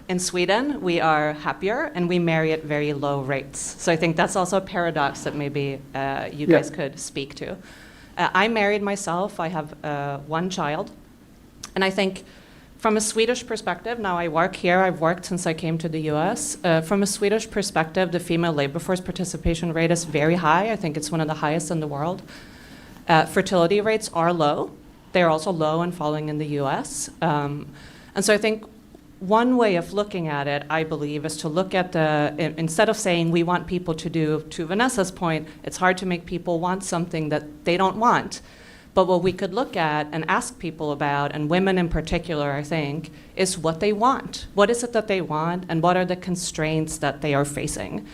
In Sweden, we are happier and we marry at very low rates. So I think that's also a paradox that maybe you guys could speak to. I married myself. I have one child. And I think from a Swedish perspective, now I work here, I've worked since I came to the US. From a Swedish perspective, the female labor force participation rate is very high. I think it's one of the highest in the world. Fertility rates are low. They're also low and falling in the US. And so I think one way of looking at it, I believe, is to look at instead of saying we want people to do, to Vanessa's point, it's hard to make people want something that they don't want. But what we could look at and ask people about, and women in particular, I think, is what they want. What is it that they want, and what are the constraints that they are facing?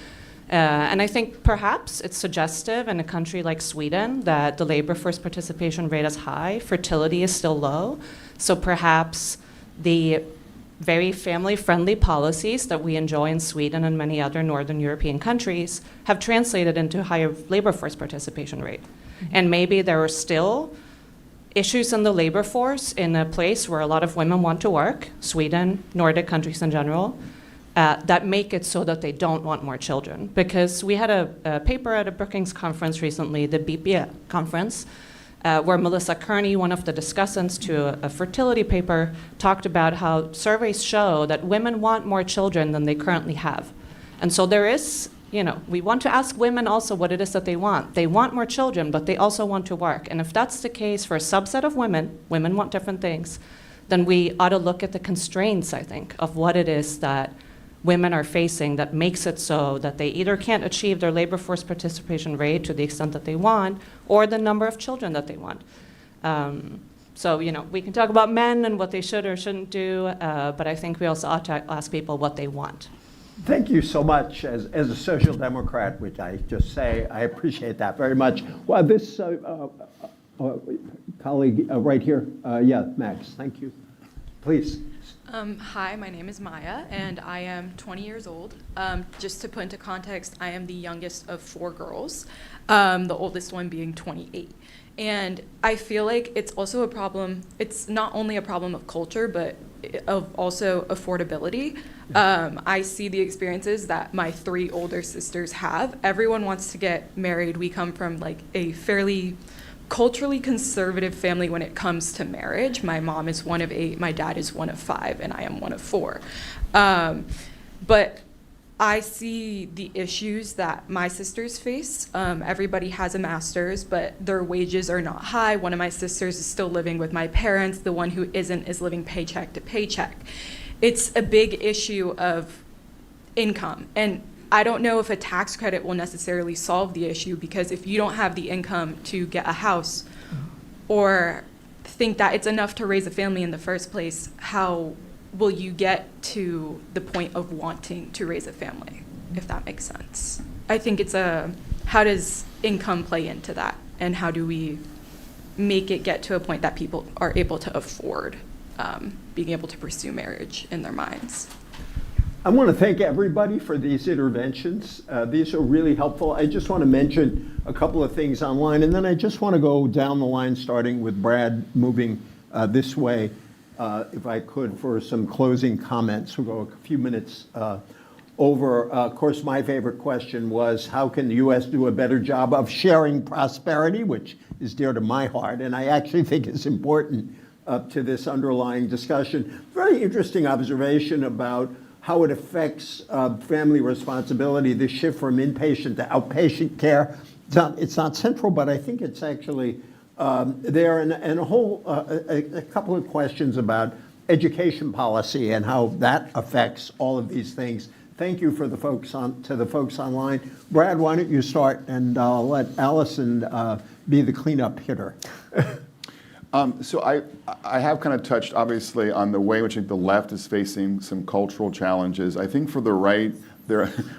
And I think perhaps it's suggestive in a country like Sweden that the labor force participation rate is high, fertility is still low. So perhaps the very family-friendly policies that we enjoy in Sweden and many other Northern European countries have translated into higher labor force participation rate. And maybe there are still issues in the labor force in a place where a lot of women want to work, Sweden, Nordic countries in general, that make it so that they don't want more children. Because we had a paper at a Brookings conference recently, the BPA conference, where Melissa Kearney, one of the discussants to a fertility paper, talked about how surveys show that women want more children than they currently have. And so there is, we want to ask women also what it is that they want. They want more children, but they also want to work. And if that's the case for a subset of women want different things, then we ought to look at the constraints, I think, of what it is that women are facing that makes it so that they either can't achieve their labor force participation rate to the extent that they want, or the number of children that they want. So, we can talk about men and what they should or shouldn't do, but I think we also ought to ask people what they want. Thank you so much. As a social democrat, which I just say, I appreciate that very much. Well, this colleague right here, Max, thank you. Please. Hi, my name is Maya, and I am 20 years old. Just to put into context, I am the youngest of 4 girls, the oldest one being 28. And I feel like it's also a problem, it's not only a problem of culture, but of also affordability. I see the experiences that my 3 older sisters have. Everyone wants to get married. We come from like a fairly culturally conservative family when it comes to marriage. My mom is one of 8, my dad is one of 5, and I am one of 4. But I see the issues that my sisters face. Everybody has a master's, but their wages are not high. One of my sisters is still living with my parents. The one who isn't is living paycheck to paycheck. It's a big issue of income. And I don't know if a tax credit will necessarily solve the issue, because if you don't have the income to get a house or think that it's enough to raise a family in the first place, how will you get to the point of wanting to raise a family, if that makes sense? I think it's how does income play into that, and how do we make it get to a point that people are able to afford being able to pursue marriage in their minds? I want to thank everybody for these interventions. These are really helpful. I just want to mention a couple of things online, and then I just want to go down the line, starting with Brad, moving this way, if I could, for some closing comments. We'll go a few minutes over, of course, my favorite question was, how can the U.S. do a better job of sharing prosperity, which is dear to my heart, and I actually think is important to this underlying discussion. Very interesting observation about how it affects family responsibility, the shift from inpatient to outpatient care. It's not central, but I think it's actually there, and a couple of questions about education policy and how that affects all of these things. Thank you for the folks to the folks online. Brad, why don't you start, and I'll let Allison be the cleanup hitter. So I have kind of touched, obviously, on the way in which the left is facing some cultural challenges. I think for the right,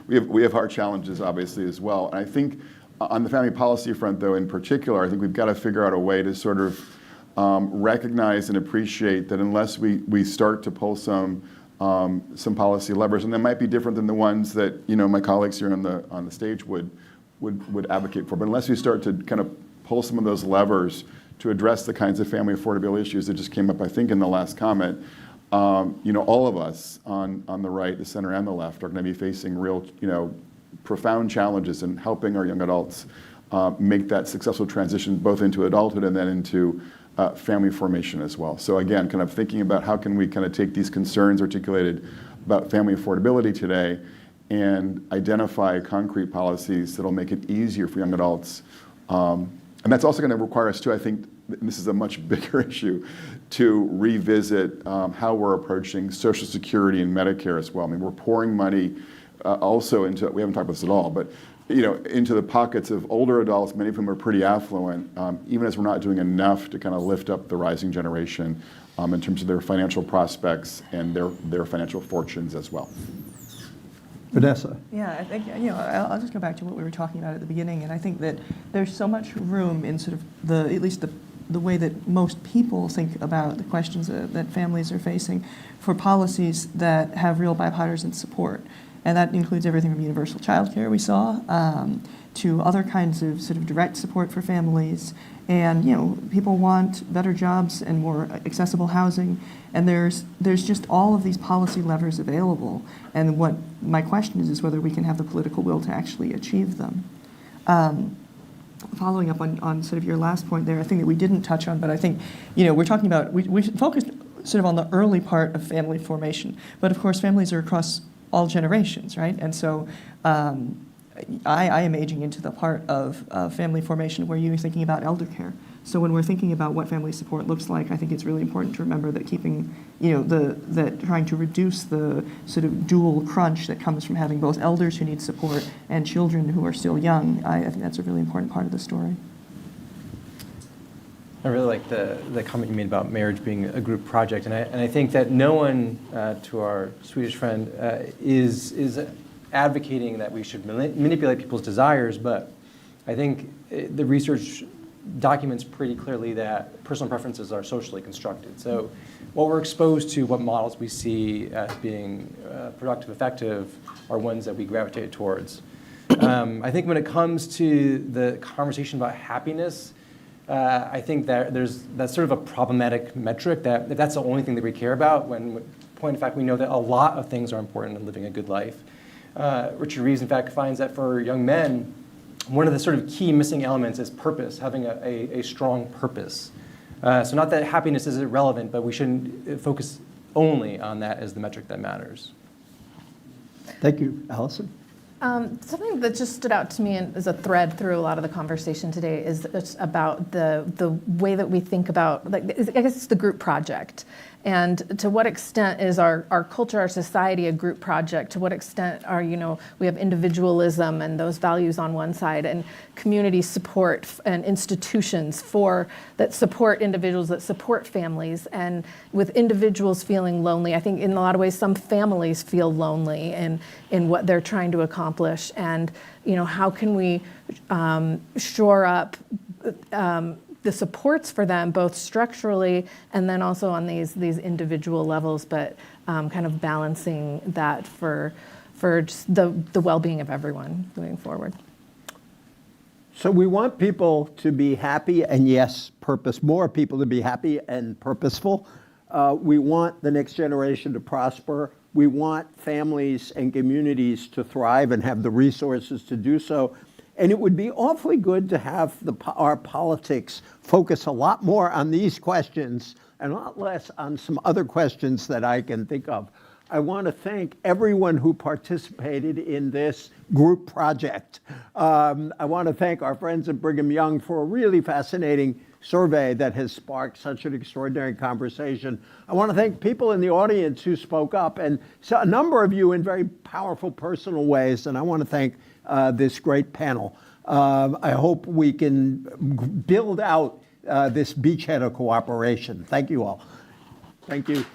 we have our challenges, obviously, as well. And I think on the family policy front, though, in particular, I think we've got to figure out a way to sort of recognize and appreciate that unless we start to pull some policy levers, and they might be different than the ones that my colleagues here on the stage would advocate for, but unless we start to kind of pull some of those levers to address the kinds of family affordability issues that just came up, I think, in the last comment, all of us on the right, the center, and the left are going to be facing real, profound challenges in helping our young adults make that successful transition both into adulthood and then into family formation as well. So again, kind of thinking about how can we kind of take these concerns articulated about family affordability today and identify concrete policies that'll make it easier for young adults. And that's also going to require us to, I think, and this is a much bigger issue, to revisit how we're approaching Social Security and Medicare as well. I mean, we're pouring money also into, we haven't talked about this at all, but into the pockets of older adults, many of whom are pretty affluent, even as we're not doing enough to kind of lift up the rising generation in terms of their financial prospects and their financial fortunes as well. Vanessa. Yeah, I think, I'll just go back to what we were talking about at the beginning, and I think that there's so much room in sort of at least the way that most people think about the questions that families are facing for policies that have real bipartisan support. And that includes everything from universal child care we saw to other kinds of sort of direct support for families. And, people want better jobs and more accessible housing. And there's just all of these policy levers available. And what my question is whether we can have the political will to actually achieve them. Following up on sort of your last point there, I think that we didn't touch on, but I think, we're talking about, we focused sort of on the early part of family formation. But of course, families are across all generations, right? And so I am aging into the part of family formation where you're thinking about elder care. So when we're thinking about what family support looks like, I think it's really important to remember that keeping, that trying to reduce the sort of dual crunch that comes from having both elders who need support and children who are still young. I think that's a really important part of the story. I really like the comment you made about marriage being a group project, and I think that no one, to our Swedish friend, is advocating that we should manipulate people's desires, but I think the research documents pretty clearly that personal preferences are socially constructed. So what we're exposed to, what models we see as being productive, effective, are ones that we gravitate towards. I think when it comes to the conversation about happiness, I think that that's sort of a problematic metric, that if that's the only thing that we care about, when in point of fact we know that a lot of things are important in living a good life. Richard Reeves, in fact, finds that for young men, one of the sort of key missing elements is purpose, having a strong purpose. So not that happiness is irrelevant, but we shouldn't focus only on that as the metric that matters. Thank you. Allison? Something that just stood out to me as a thread through a lot of the conversation today is it's about the way that we think about, I guess it's the group project. And to what extent is our culture, our society a group project? To what extent are, we have individualism and those values on one side and community support and institutions that support individuals, that support families, and with individuals feeling lonely. I think in a lot of ways some families feel lonely in what they're trying to accomplish. And, how can we shore up the supports for them, both structurally and then also on these individual levels, but kind of balancing that for just the well-being of everyone moving forward. So we want people to be happy and, yes, more people to be happy and purposeful. We want the next generation to prosper. We want families and communities to thrive and have the resources to do so. And it would be awfully good to have our politics focus a lot more on these questions and a lot less on some other questions that I can think of. I want to thank everyone who participated in this group project. I want to thank our friends at Brigham Young for a really fascinating survey that has sparked such an extraordinary conversation. I want to thank people in the audience who spoke up, and so a number of you in very powerful personal ways, and I want to thank this great panel. I hope we can build out this beachhead of cooperation. Thank you all. Thank you.